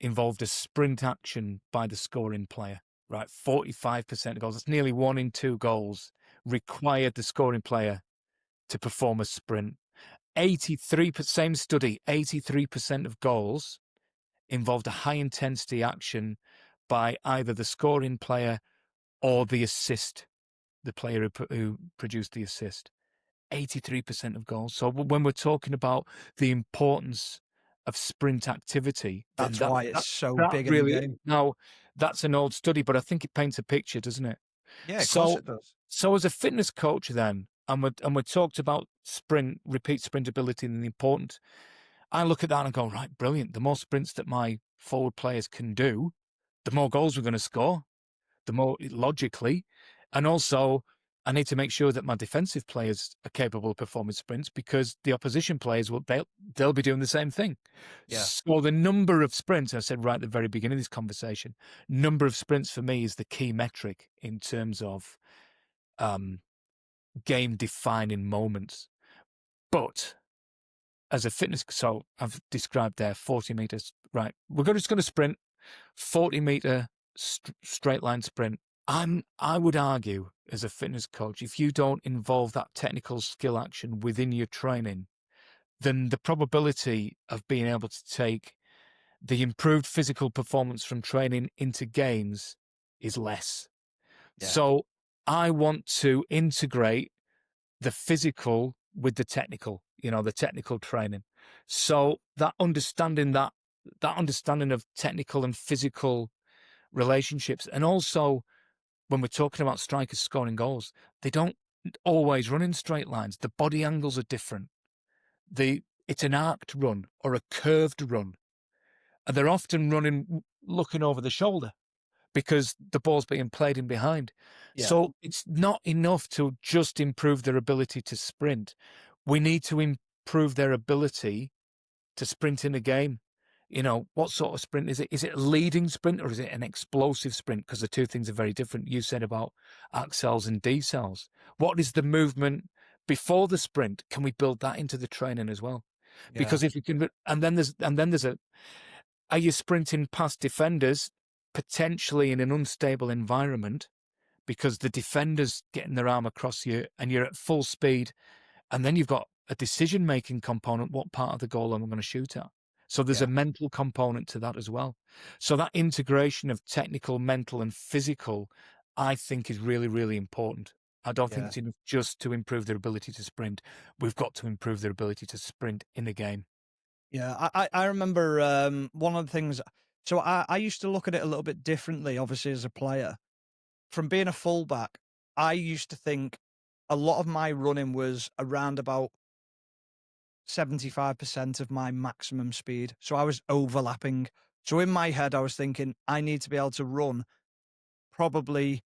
Speaker 2: involved a sprint action by the scoring player, right? 45% of goals. That's nearly 1 in 2 goals required the scoring player to perform a sprint. 83%, same study, 83% of goals involved a high-intensity action by either the scoring player or the assist, the player who produced the assist. 83% of goals. So when we're talking about the importance of sprint activity,
Speaker 1: that's why it's so big in the game.
Speaker 2: Now, that's an old study, but I think it paints a picture, doesn't it?
Speaker 1: Yeah, of course it does.
Speaker 2: So as a fitness coach then, and we talked about repeat sprint ability and the importance, I look at that and go, right, brilliant. The more sprints that my forward players can do, the more goals we're going to score, the more logically. And also, I need to make sure that my defensive players are capable of performing sprints, because the opposition players they'll be doing the same thing.
Speaker 1: Yeah.
Speaker 2: So the number of sprints, I said right at the very beginning of this conversation, number of sprints for me is the key metric in terms of game defining moments. But as a fitness, so I've described there 40 meters, right? We're just going to sprint 40-meter straight line sprint. I would argue, as a fitness coach, if you don't involve that technical skill action within your training, then the probability of being able to take the improved physical performance from training into games is less. Yeah. So I want to integrate the physical with the technical, the technical training. So that understanding of technical and physical relationships, and also when we're talking about strikers scoring goals, they don't always run in straight lines. The body angles are different. It's an arced run or a curved run. And they're often running looking over the shoulder because the ball's being played in behind. Yeah. So it's not enough to just improve their ability to sprint. We need to improve their ability to sprint in a game. What sort of sprint is it? Is it a leading sprint or is it an explosive sprint? Because the two things are very different. You said about accels and decels. What is the movement before the sprint? Can we build that into the training as well? Yeah. Because if you can, and then there's are you sprinting past defenders potentially in an unstable environment because the defender's getting their arm across you and you're at full speed, and then you've got a decision-making component. What part of the goal am I going to shoot at? So there's a mental component to that as well. So that integration of technical, mental, and physical, I think, is really, really important. I don't think it's enough just to improve their ability to sprint. We've got to improve their ability to sprint in the game.
Speaker 1: Yeah, I remember one of the things. So I used to look at it a little bit differently, obviously, as a player. From being a fullback, I used to think a lot of my running was around about 75% of my maximum speed. So I was overlapping. So in my head, I was thinking I need to be able to run probably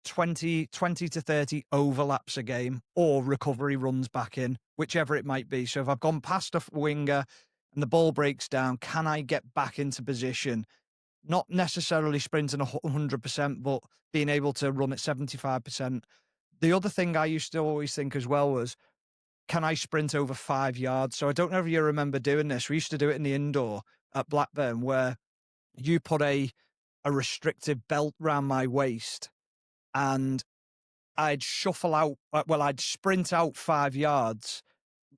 Speaker 1: 20 to 30 overlaps a game or recovery runs back in, whichever it might be. So if I've gone past a winger and the ball breaks down, can I get back into position? Not necessarily sprinting 100%, but being able to run at 75%. The other thing I used to always think as well was, can I sprint over 5 yards? So I don't know if you remember doing this. We used to do it in the indoor at Blackburn, where you put a restrictive belt round my waist and I'd shuffle out, I'd sprint out 5 yards,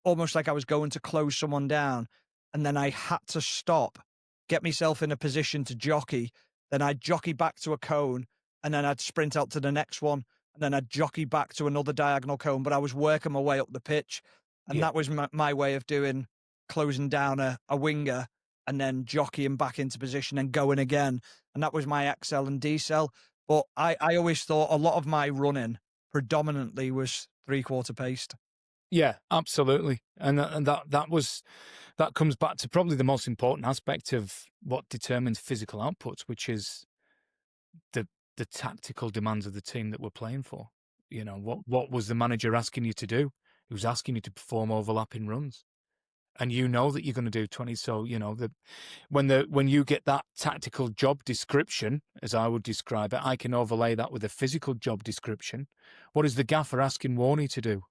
Speaker 1: almost like I was going to close someone down. And then I had to stop, get myself in a position to jockey. Then I'd jockey back to a cone, and then I'd sprint out to the next one. And then I'd jockey back to another diagonal cone, but I was working my way up the pitch. And that was my way of closing down a winger and then jockeying back into position and going again. And that was my XL and decel. But I always thought a lot of my running predominantly was 3/4 paced.
Speaker 2: Yeah, absolutely. And that comes back to probably the most important aspect of what determines physical outputs, which is the tactical demands of the team that we're playing for. You know, what was the manager asking you to do? He was asking you to perform overlapping runs. And you know that you're going to do 20. So, you know, when you get that tactical job description, as I would describe it, I can overlay that with a physical job description. What is the gaffer asking Warney to do?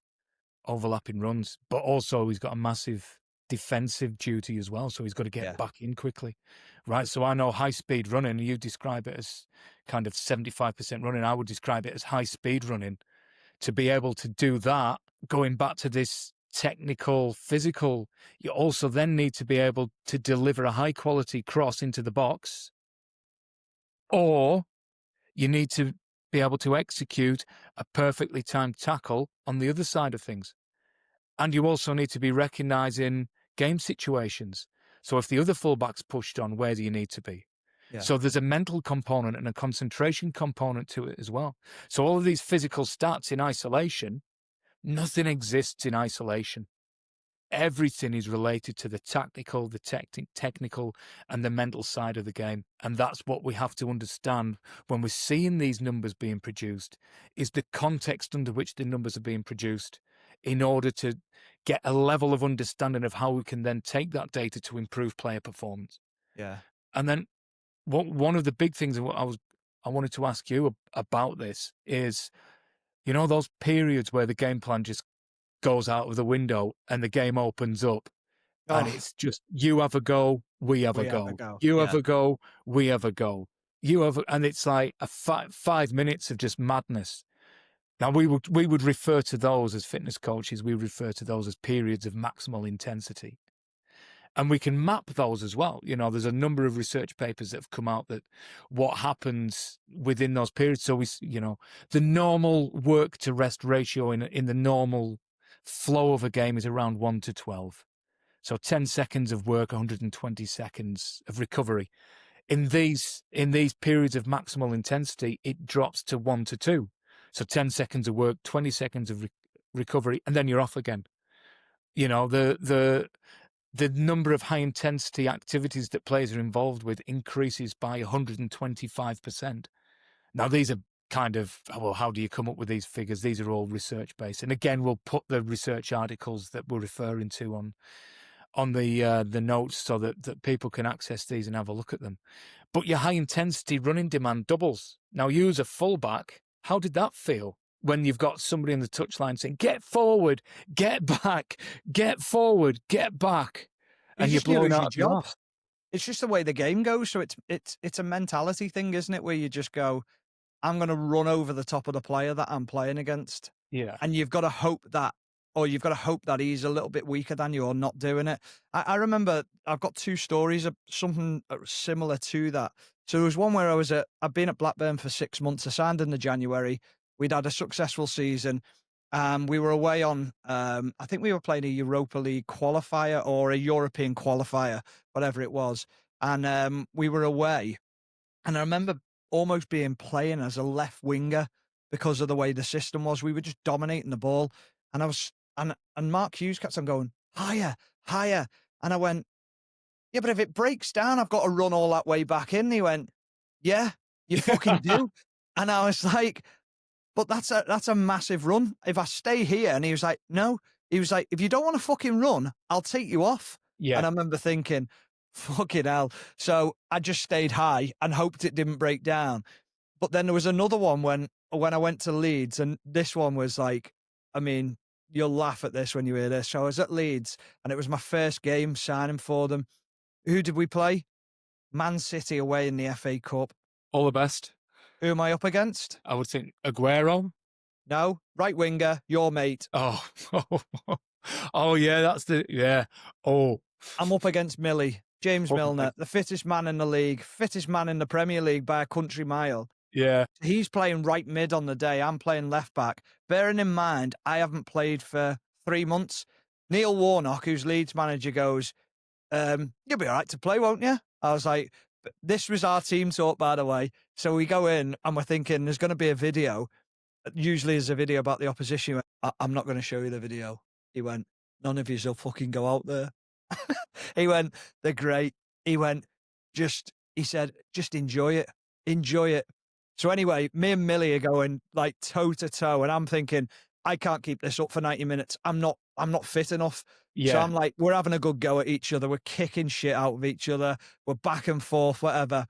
Speaker 2: Overlapping runs, but also he's got a massive defensive duty as well. So he's got to get back in quickly. Right. So I know high speed running, you describe it as kind of 75% running. I would describe it as high speed running. To be able to do that, going back to this technical, physical, you also then need to be able to deliver a high quality cross into the box, or you need to be able to execute a perfectly timed tackle on the other side of things. And you also need to be recognising game situations. So if the other fullback's pushed on, where do you need to be? Yeah. So there's a mental component and a concentration component to it as well. So all of these physical stats in isolation, nothing exists in isolation. Everything is related to the tactical, the technical, and the mental side of the game. And that's what we have to understand when we're seeing these numbers being produced, is the context under which the numbers are being produced, in order to get a level of understanding of how we can then take that data to improve player performance.
Speaker 1: Yeah.
Speaker 2: And then one of the big things I wanted to ask you about this is, you know, those periods where the game plan just goes out of the window and the game opens up, and it's just you have a go, we have a go. You have a go, we have a go. And it's like a 5 minutes of just madness. Now we would refer to those as fitness coaches. We refer to those as periods of maximal intensity. And we can map those as well. You know, there's a number of research papers that have come out that what happens within those periods. So the normal work to rest ratio in the normal flow of a game is around 1 to 12. So 10 seconds of work, 120 seconds of recovery. In these periods of maximal intensity, it drops to 1 to 2. So 10 seconds of work, 20 seconds of recovery, and then you're off again. You know, the number of high-intensity activities that players are involved with increases by 125%. Now, these are kind of, well, how do you come up with these figures? These are all research-based. And again, we'll put the research articles that we're referring to on the notes so that people can access these and have a look at them. But your high-intensity running demand doubles. Now, you as a fullback, how did that feel? When you've got somebody in the touchline saying, get forward, get back, get forward, get back, and you're blowing out your job.
Speaker 1: It's just the way the game goes. So it's a mentality thing, isn't it? Where you just go, I'm going to run over the top of the player that I'm playing against.
Speaker 2: Yeah.
Speaker 1: And you've got to hope that he's a little bit weaker than you or not doing it. I remember I've got 2 stories of something similar to that. So there was one where I've been at Blackburn for 6 months. I signed in the January. We'd had a successful season. We were away on, I think we were playing a Europa League qualifier or a European qualifier, whatever it was. And we were away. And I remember almost being playing as a left winger because of the way the system was. We were just dominating the ball. And and Mark Hughes kept on going, higher, higher. And I went, yeah, but if it breaks down, I've got to run all that way back in. And he went, yeah, you fucking do. And I was like, but that's a massive run. If I stay here, and he was like, no. He was like, if you don't want to fucking run, I'll take you off.
Speaker 2: Yeah.
Speaker 1: And I remember thinking, fucking hell. So I just stayed high and hoped it didn't break down. But then there was another one when I went to Leeds, and this one was like, I mean, you'll laugh at this when you hear this. So I was at Leeds, and it was my first game signing for them. Who did we play? Man City away in the FA Cup.
Speaker 2: All the best.
Speaker 1: Who am I up against?
Speaker 2: I would think Aguero.
Speaker 1: No, right winger, your mate.
Speaker 2: Oh, oh yeah, that's yeah. Oh,
Speaker 1: I'm up against Millie, James Milner, the fittest man in the league, fittest man in the Premier League by a country mile.
Speaker 2: Yeah.
Speaker 1: He's playing right mid on the day. I'm playing left back. Bearing in mind, I haven't played for 3 months. Neil Warnock, who's Leeds manager, goes, you'll be all right to play, won't you? I was like, this was our team talk, by the way. So we go in and we're thinking there's going to be a video. Usually there's a video about the opposition. I'm not going to show you the video. He went, none of you will fucking go out there. He went, they're great. He went, he said, just enjoy it. Enjoy it. So anyway, me and Millie are going like toe to toe, and I'm thinking, I can't keep this up for 90 minutes. I'm not fit enough.
Speaker 2: Yeah.
Speaker 1: So I'm like, we're having a good go at each other. We're kicking shit out of each other. We're back and forth, whatever.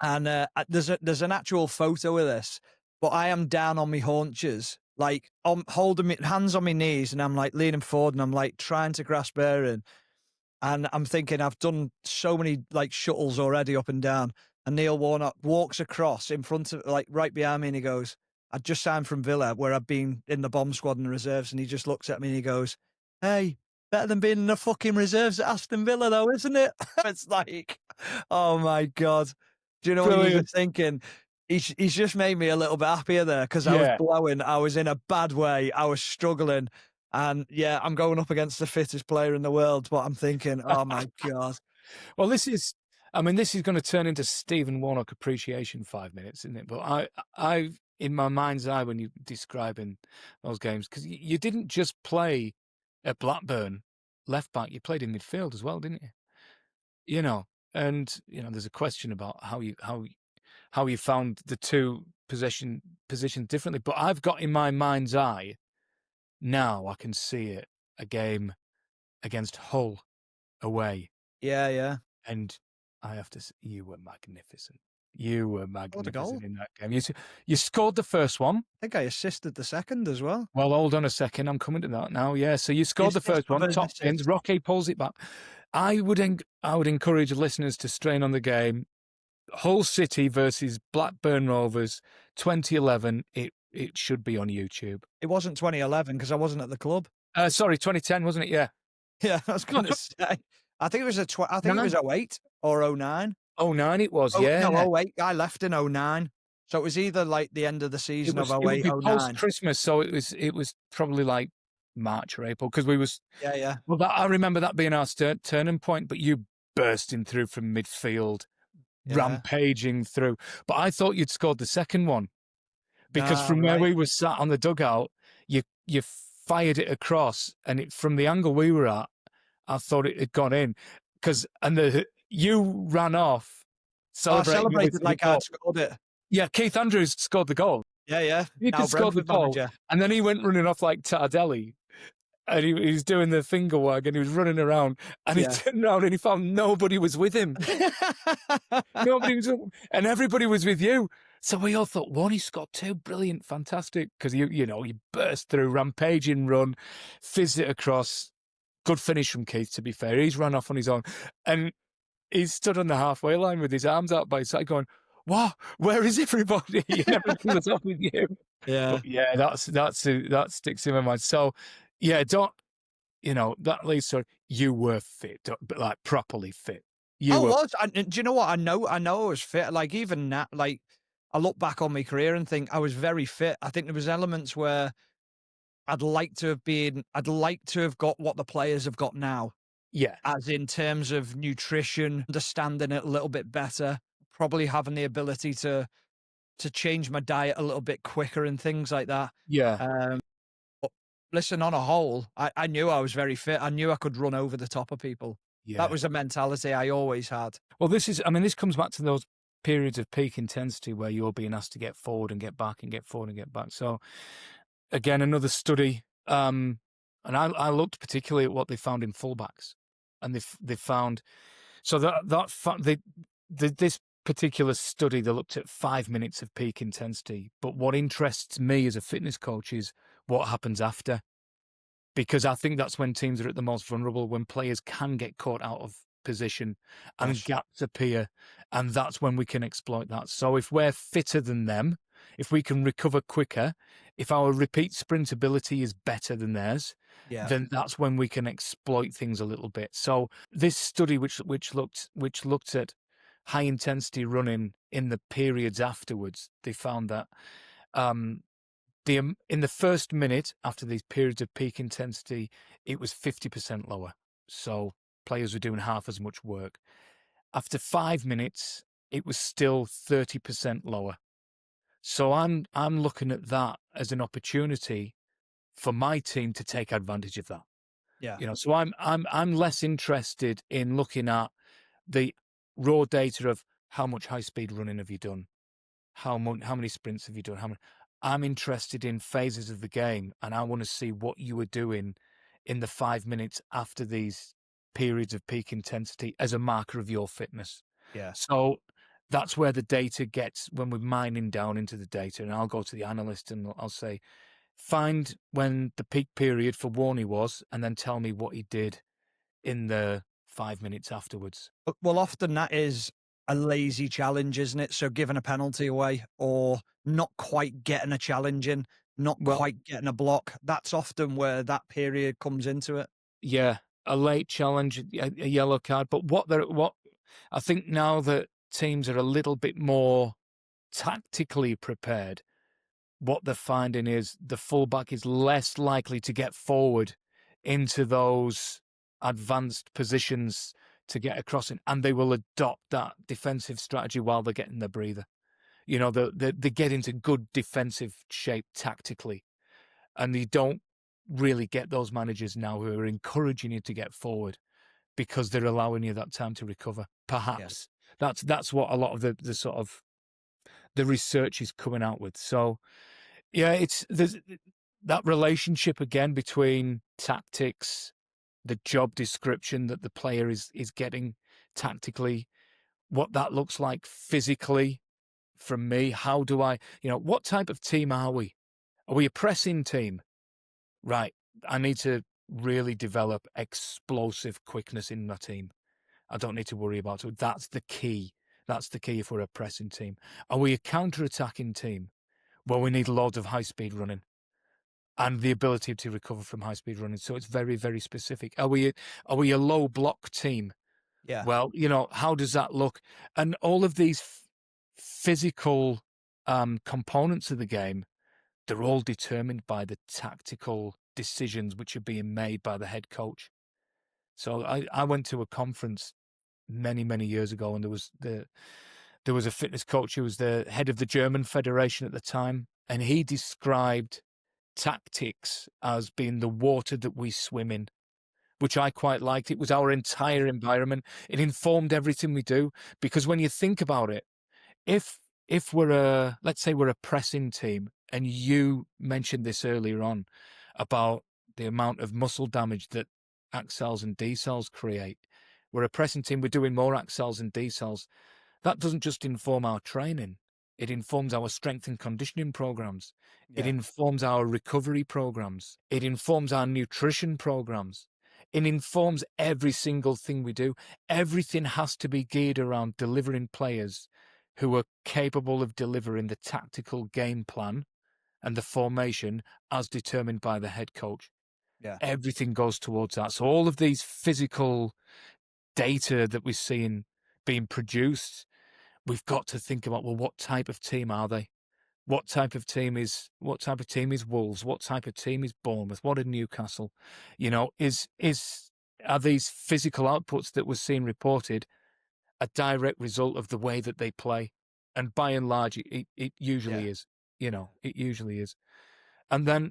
Speaker 1: And there's an actual photo of this, but I am down on my haunches, like I'm holding my hands on my knees, and I'm like leaning forward, and I'm like trying to grasp bearing. And I'm thinking, I've done so many like shuttles already up and down. And Neil Warnock walks across in front of, like right behind me, and he goes, I'd just signed from Villa, where I've been in the bomb squad and the reserves. And he just looks at me and he goes, hey, better than being in the fucking reserves at Aston Villa, though, isn't it? It's like, oh my God. Do you know what he was thinking? He's just made me a little bit happier there, because I was blowing. I was in a bad way. I was struggling. And yeah, I'm going up against the fittest player in the world, but I'm thinking, oh my God.
Speaker 2: Well, this is going to turn into Stephen Warnock appreciation 5 minutes, isn't it? But I, in my mind's eye, when you're describing those games, because you didn't just play at Blackburn left back, you played in midfield as well, didn't you? You know, and you know, there's a question about how you found the two positions differently. But I've got in my mind's eye now, I can see it, a game against Hull away.
Speaker 1: Yeah.
Speaker 2: And I have to say, you were magnificent. You were magnificent in that game. You scored the first one.
Speaker 1: I think I assisted the second as well.
Speaker 2: Well, hold on a second. I'm coming to that now. Yeah, so you scored the first one. Top pins. Rocky pulls it back. I would encourage listeners to strain on the game. Hull City versus Blackburn Rovers, 2011. It should be on YouTube.
Speaker 1: It wasn't 2011 because I wasn't at the club.
Speaker 2: Sorry, 2010, wasn't it? Yeah.
Speaker 1: Yeah, I was going to say. I think it was it was 08 or 09.
Speaker 2: 09 it was, yeah.
Speaker 1: No, 08. I left in 09. So it was either like the end of the season of 08, 09.
Speaker 2: Post-Christmas, so it was probably like March or April, because we was...
Speaker 1: Yeah.
Speaker 2: Well, I remember that being our turning point, but you bursting through from midfield, rampaging through. But I thought you'd scored the second one, because from where we were sat on the dugout, you fired it across, and from the angle we were at, I thought it had gone in, you ran off.
Speaker 1: I celebrated like I'd scored it.
Speaker 2: Yeah, Keith Andrews scored the goal.
Speaker 1: Yeah.
Speaker 2: He could score the goal, and then he went running off like Tardelli, and he was doing the finger wag, and he was running around, and he turned around and he found nobody was with him. Nobody was, and everybody was with you. So we all thought, one, he scored two, brilliant, fantastic, because you burst through, rampaging run, fizzed it across. Good finish from Keith, to be fair. He's run off on his own, and he stood on the halfway line with his arms out by his side going, what? Where is everybody? Everything was up with you.
Speaker 1: Yeah.
Speaker 2: But yeah, that sticks in my mind. So, yeah, that leads to, you were fit, but like properly fit.
Speaker 1: Was. Do you know what? I know I was fit. Like even that, like I look back on my career and think I was very fit. I think there was elements where I'd like to have got what the players have got now,
Speaker 2: Yeah.
Speaker 1: as in terms of nutrition, understanding it a little bit better, probably having the ability to change my diet a little bit quicker and things like that.
Speaker 2: Yeah.
Speaker 1: But listen, on a whole, I knew I was very fit. I knew I could run over the top of people. That
Speaker 2: Yeah.
Speaker 1: was a mentality I always had.
Speaker 2: Well, this comes back to those periods of peak intensity where you're being asked to get forward and get back and get forward and get back. So again, another study, and I looked particularly at what they found in fullbacks, and they found so this particular study, they looked at 5 minutes of peak intensity. But what interests me as a fitness coach is what happens after, because I think that's when teams are at the most vulnerable, when players can get caught out of position and
Speaker 1: Yes.
Speaker 2: gaps appear, and that's when we can exploit that. So if we're fitter than them, if we can recover quicker, if our repeat sprint ability is better than theirs,
Speaker 1: Yeah.
Speaker 2: then that's when we can exploit things a little bit. So this study, which looked at high intensity running in the periods afterwards, they found that in the first minute after these periods of peak intensity, it was 50% lower. So players were doing half as much work. After 5 minutes, it was still 30% lower. So I'm looking at that as an opportunity for my team to take advantage of that.
Speaker 1: Yeah.
Speaker 2: So I'm less interested in looking at the raw data of how much high speed running have you done, how many sprints have you done. I'm interested in phases of the game, and I want to see what you were doing in the 5 minutes after these periods of peak intensity as a marker of your fitness.
Speaker 1: Yeah.
Speaker 2: So that's where the data gets, when we're mining down into the data, and I'll go to the analyst and I'll say, find when the peak period for Warney was, and then tell me what he did in the 5 minutes afterwards.
Speaker 1: Well, often that is a lazy challenge, isn't it? So giving a penalty away or not quite getting a challenge in, not quite getting a block. That's often where that period comes into it.
Speaker 2: Yeah, a late challenge, a yellow card. But what I think now that teams are a little bit more tactically prepared, what they're finding is the fullback is less likely to get forward into those advanced positions to get across it, and they will adopt that defensive strategy while they're getting their breather. They get into good defensive shape tactically, and you don't really get those managers now who are encouraging you to get forward because they're allowing you that time to recover. Perhaps that's what a lot of the sort of the research is coming out with. So yeah, there's that relationship again between tactics, the job description that the player is getting tactically, what that looks like physically from me. How do I, what type of team are we? Are we a pressing team? Right. I need to really develop explosive quickness in my team. I don't need to worry about it. That's the key. That's the key if we're a pressing team. Are we a counter-attacking team? Well, we need loads of high-speed running and the ability to recover from high-speed running. So it's very, very specific. Are we a low block team?
Speaker 1: Yeah.
Speaker 2: Well, how does that look? And all of these physical components of the game, they're all determined by the tactical decisions which are being made by the head coach. So I went to a conference many, many years ago, and there was a fitness coach who was the head of the German Federation at the time, and he described tactics as being the water that we swim in, which I quite liked. It was our entire environment. It informed everything we do, because when you think about it, if let's say we're a pressing team, and you mentioned this earlier on about the amount of muscle damage that accels and decels create. We're a pressing team, we're doing more accels and decels. That doesn't just inform our training. It informs our strength and conditioning programs. It informs our recovery programs. It informs our nutrition programs. It informs every single thing we do. Everything has to be geared around delivering players who are capable of delivering the tactical game plan and the formation as determined by the head coach.
Speaker 1: Yeah.
Speaker 2: Everything goes towards that. So all of these physical data that we're seeing being produced, we've got to think about, well, what type of team are they? What type of team is Wolves? What type of team is Bournemouth? What are Newcastle? You know, are these physical outputs that we're seeing reported a direct result of the way that they play? And by and large, it usually is. You know, it usually is. And then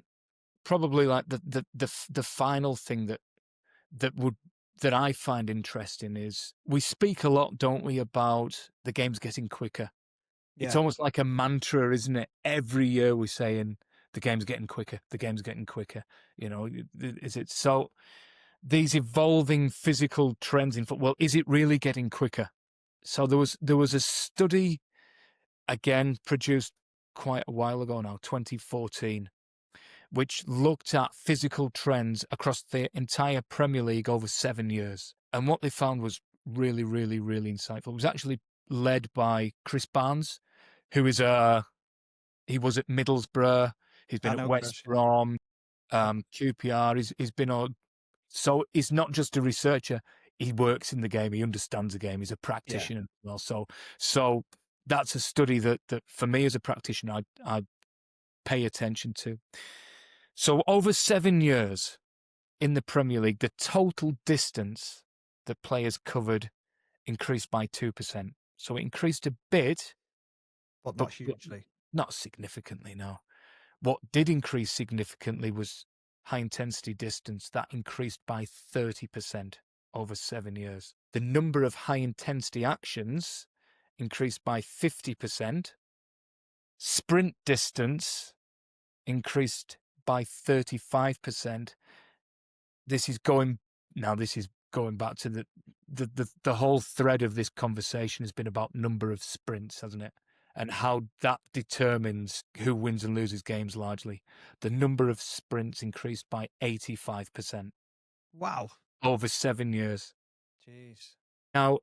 Speaker 2: probably like the final thing that I find interesting is we speak a lot, don't we, about the game's getting quicker. It's almost like a mantra, isn't it? Every year we're saying the game's getting quicker, the game's getting quicker. You know, is it so? These evolving physical trends in football, is it really getting quicker? So there was a study, again, produced quite a while ago now, 2014, which looked at physical trends across the entire Premier League over 7 years. And what they found was really, really, really insightful. It was actually led by Chris Barnes, who is he was at Middlesbrough, he's been at West Brom, QPR, he's been on. So he's not just a researcher, he works in the game, he understands the game, he's a practitioner as well. So that's a study that for me as a practitioner, I pay attention to. So over 7 years in the Premier League, the total distance that players covered increased by 2%. So it increased a bit,
Speaker 1: but not hugely.
Speaker 2: Not significantly, no. What did increase significantly was high-intensity distance. That increased by 30% over 7 years. The number of high-intensity actions increased by 50%. Sprint distance increased by 35%. This is going back to the whole thread of this conversation has been about number of sprints, hasn't it? And how that determines who wins and loses games largely. The number of sprints increased by 85%.
Speaker 1: Wow.
Speaker 2: Over 7 years.
Speaker 1: Jeez.
Speaker 2: Now,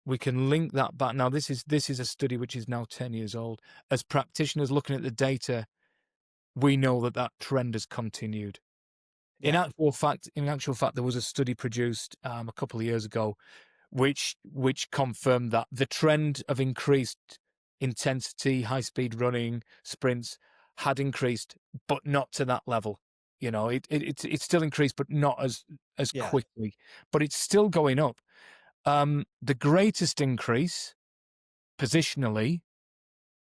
Speaker 2: we can link that back. Now, this is a study which is now 10 years old. As practitioners looking at the data, we know that trend has continued. Yeah. In actual fact, there was a study produced a couple of years ago which confirmed that the trend of increased intensity, high-speed running, sprints had increased, but not to that level. You know, it's still increased, but not as quickly. But it's still going up. The greatest increase, positionally,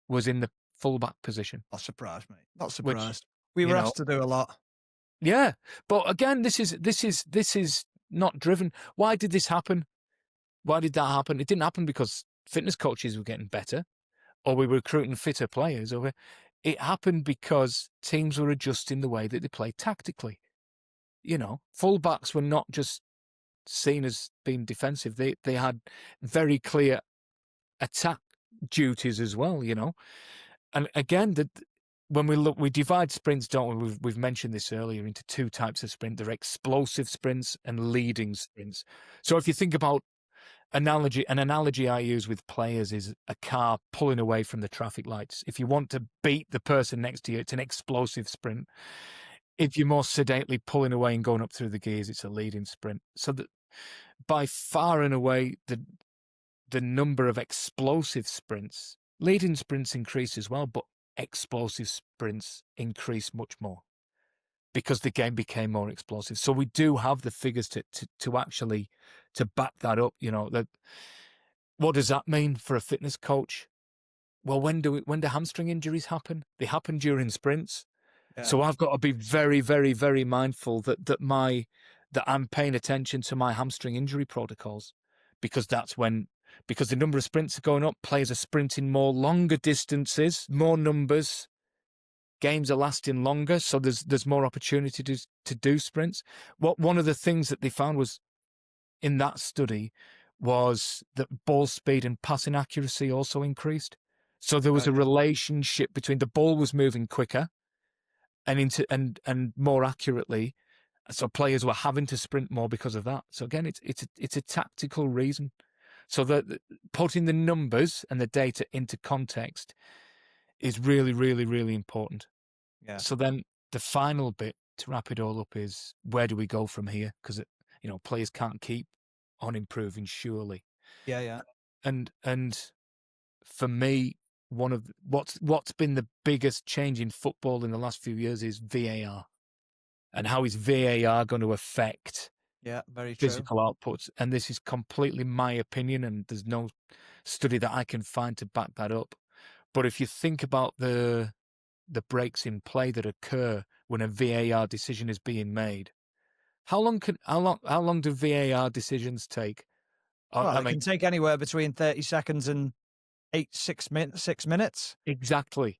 Speaker 2: was in the fullback position.
Speaker 1: Not surprised, mate. Not surprised. We were asked to do a lot.
Speaker 2: Yeah, but again, this is not driven. Why did this happen? Why did that happen? It didn't happen because fitness coaches were getting better, or we were recruiting fitter players. It happened because teams were adjusting the way that they played tactically. You know, fullbacks were not just seen as being defensive; they had very clear attack duties as well. You know, and again, when we divide sprints, don't we? We've mentioned this earlier, into two types of sprint. There are explosive sprints and leading sprints. So if you think about an analogy I use with players is a car pulling away from the traffic lights. If you want to beat the person next to you, it's an explosive sprint. If you're more sedately pulling away and going up through the gears, it's a leading sprint. So that by far and away, the number of explosive sprints, leading sprints increase as well, but explosive sprints increase much more because the game became more explosive. So we do have the figures to actually to back that up. You know, that what does that mean for a fitness coach? Well, when do hamstring injuries happen? They happen during sprints. Yeah. So I've got to be very, very, very mindful that I'm paying attention to my hamstring injury protocols, because because the number of sprints are going up, players are sprinting more longer distances, more numbers. Games are lasting longer, so there's more opportunity to do sprints. One of the things that they found was in that study was that ball speed and passing accuracy also increased. So there was a relationship between the ball was moving quicker and more accurately. So players were having to sprint more because of that. So again, it's a tactical reason. So that putting the numbers and the data into context is really, really, really important. Yeah. So then the final bit to wrap it all up is, where do we go from here? Because players can't keep on improving, surely.
Speaker 1: Yeah.
Speaker 2: And for me, one of what's been the biggest change in football in the last few years is VAR. And how is VAR going to affect
Speaker 1: very true.
Speaker 2: physical outputs? And this is completely my opinion, and there's no study that I can find to back that up. But if you think about the breaks in play that occur when a VAR decision is being made, how long do VAR decisions take?
Speaker 1: Well, it can take anywhere between 30 seconds and 6 minutes.
Speaker 2: Exactly.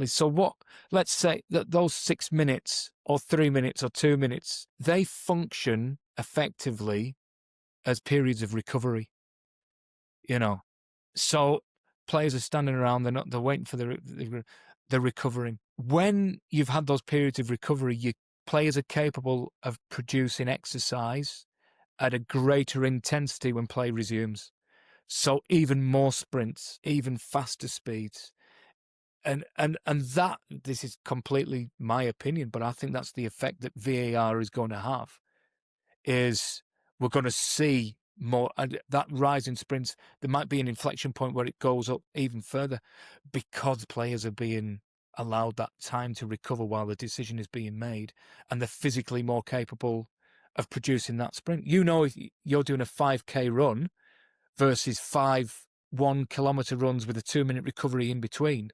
Speaker 2: So let's say that those 6 minutes or 3 minutes or 2 minutes, they function effectively as periods of recovery. So players are standing around, they're waiting for they're recovering. When you've had those periods of recovery, your players are capable of producing exercise at a greater intensity when play resumes. So even more sprints, even faster speeds. And that, this is completely my opinion, but I think that's the effect that VAR is going to have, is we're going to see more, and that rise in sprints, there might be an inflection point where it goes up even further because players are being allowed that time to recover while the decision is being made, and they're physically more capable of producing that sprint. If you're doing a 5K run versus 5 1-kilometer runs with a 2-minute recovery in between,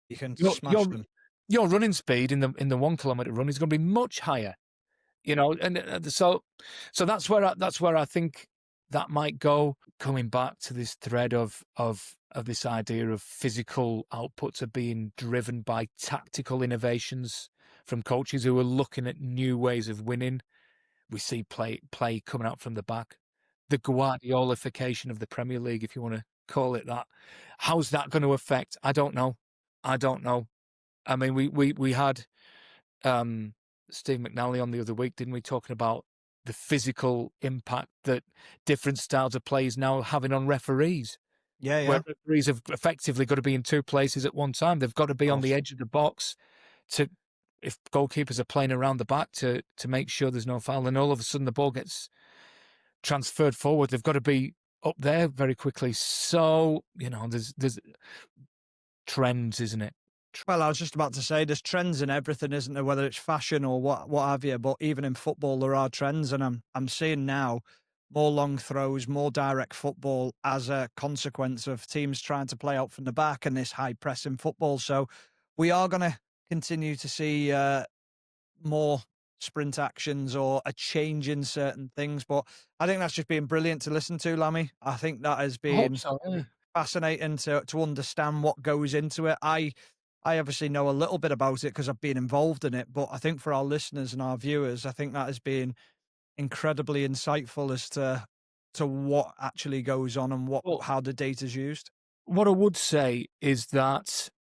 Speaker 1: you can smash them.
Speaker 2: Your running speed in the 1-kilometer run is going to be much higher, and so that's where I think that might go. Coming back to this thread of this idea of physical outputs are being driven by tactical innovations from coaches who are looking at new ways of winning. We see play coming out from the back, the Guardiolification of the Premier League, if you want to call it that. How's that going to affect? I don't know. I mean, we had Steve McNally on the other week, didn't we, talking about the physical impact that different styles of play is now having on referees.
Speaker 1: Yeah.
Speaker 2: Where referees have effectively got to be in two places at one time. They've got to be on the edge of the box if goalkeepers are playing around the back to make sure there's no foul, and all of a sudden the ball gets transferred forward. They've got to be up there very quickly. So, there's trends, isn't it?
Speaker 1: Well, I was just about to say there's trends in everything, isn't there? Whether it's fashion or what have you. But even in football, there are trends, and I'm seeing now more long throws, more direct football as a consequence of teams trying to play out from the back and this high pressing football. So we are going to continue to see more sprint actions or a change in certain things. But I think that's just been brilliant to listen to, Lammy. I think that has been fascinating to understand what goes into it. I obviously know a little bit about it because I've been involved in it, but I think for our listeners and our viewers, I think that has been incredibly insightful as to what actually goes on and how the data's used.
Speaker 2: What I would say is that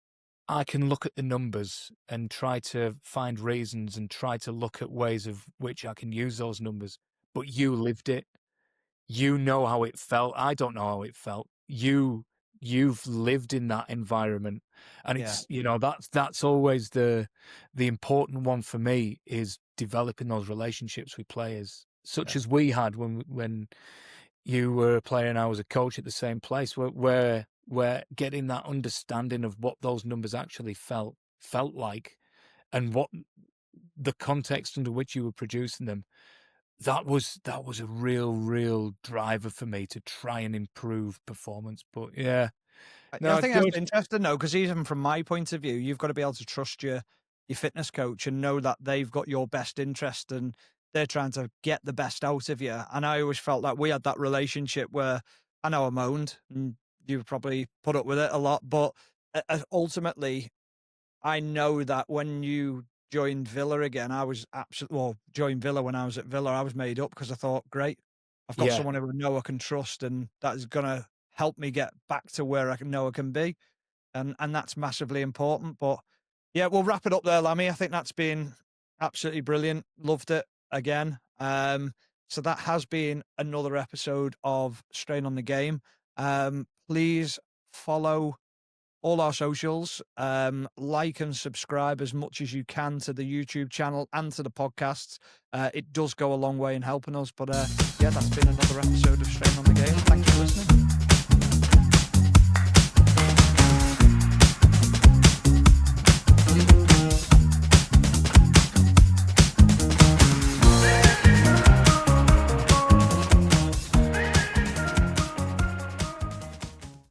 Speaker 2: I can look at the numbers and try to find reasons and try to look at ways of which I can use those numbers, but you lived it. You know how it felt. I don't know how it felt. You've lived in that environment, and it's that's always the important one for me, is developing those relationships with players, such as we had when you were a player and I was a coach at the same place, where getting that understanding of what those numbers actually felt like, and what the context under which you were producing them. That was a real driver for me to try and improve performance. But yeah,
Speaker 1: I think that's interesting though, because even from my point of view, you've got to be able to trust your fitness coach and know that they've got your best interest and they're trying to get the best out of you. And I always felt like we had that relationship where I know I moaned and you probably put up with it a lot, but ultimately I know that when you joined Villa again, I was joined Villa when I was at Villa, I was made up because I thought, great, I've got someone who I know I can trust, and that is going to help me get back to where I know I can be. And that's massively important. But yeah, we'll wrap it up there, Lammy. I think that's been absolutely brilliant. Loved it again. So that has been another episode of Strain on the Game. Please follow all our socials, like and subscribe as much as you can to the YouTube channel and to the podcasts. It does go a long way in helping us. But yeah, that's been another episode of Strain on the Game. Thanks for listening.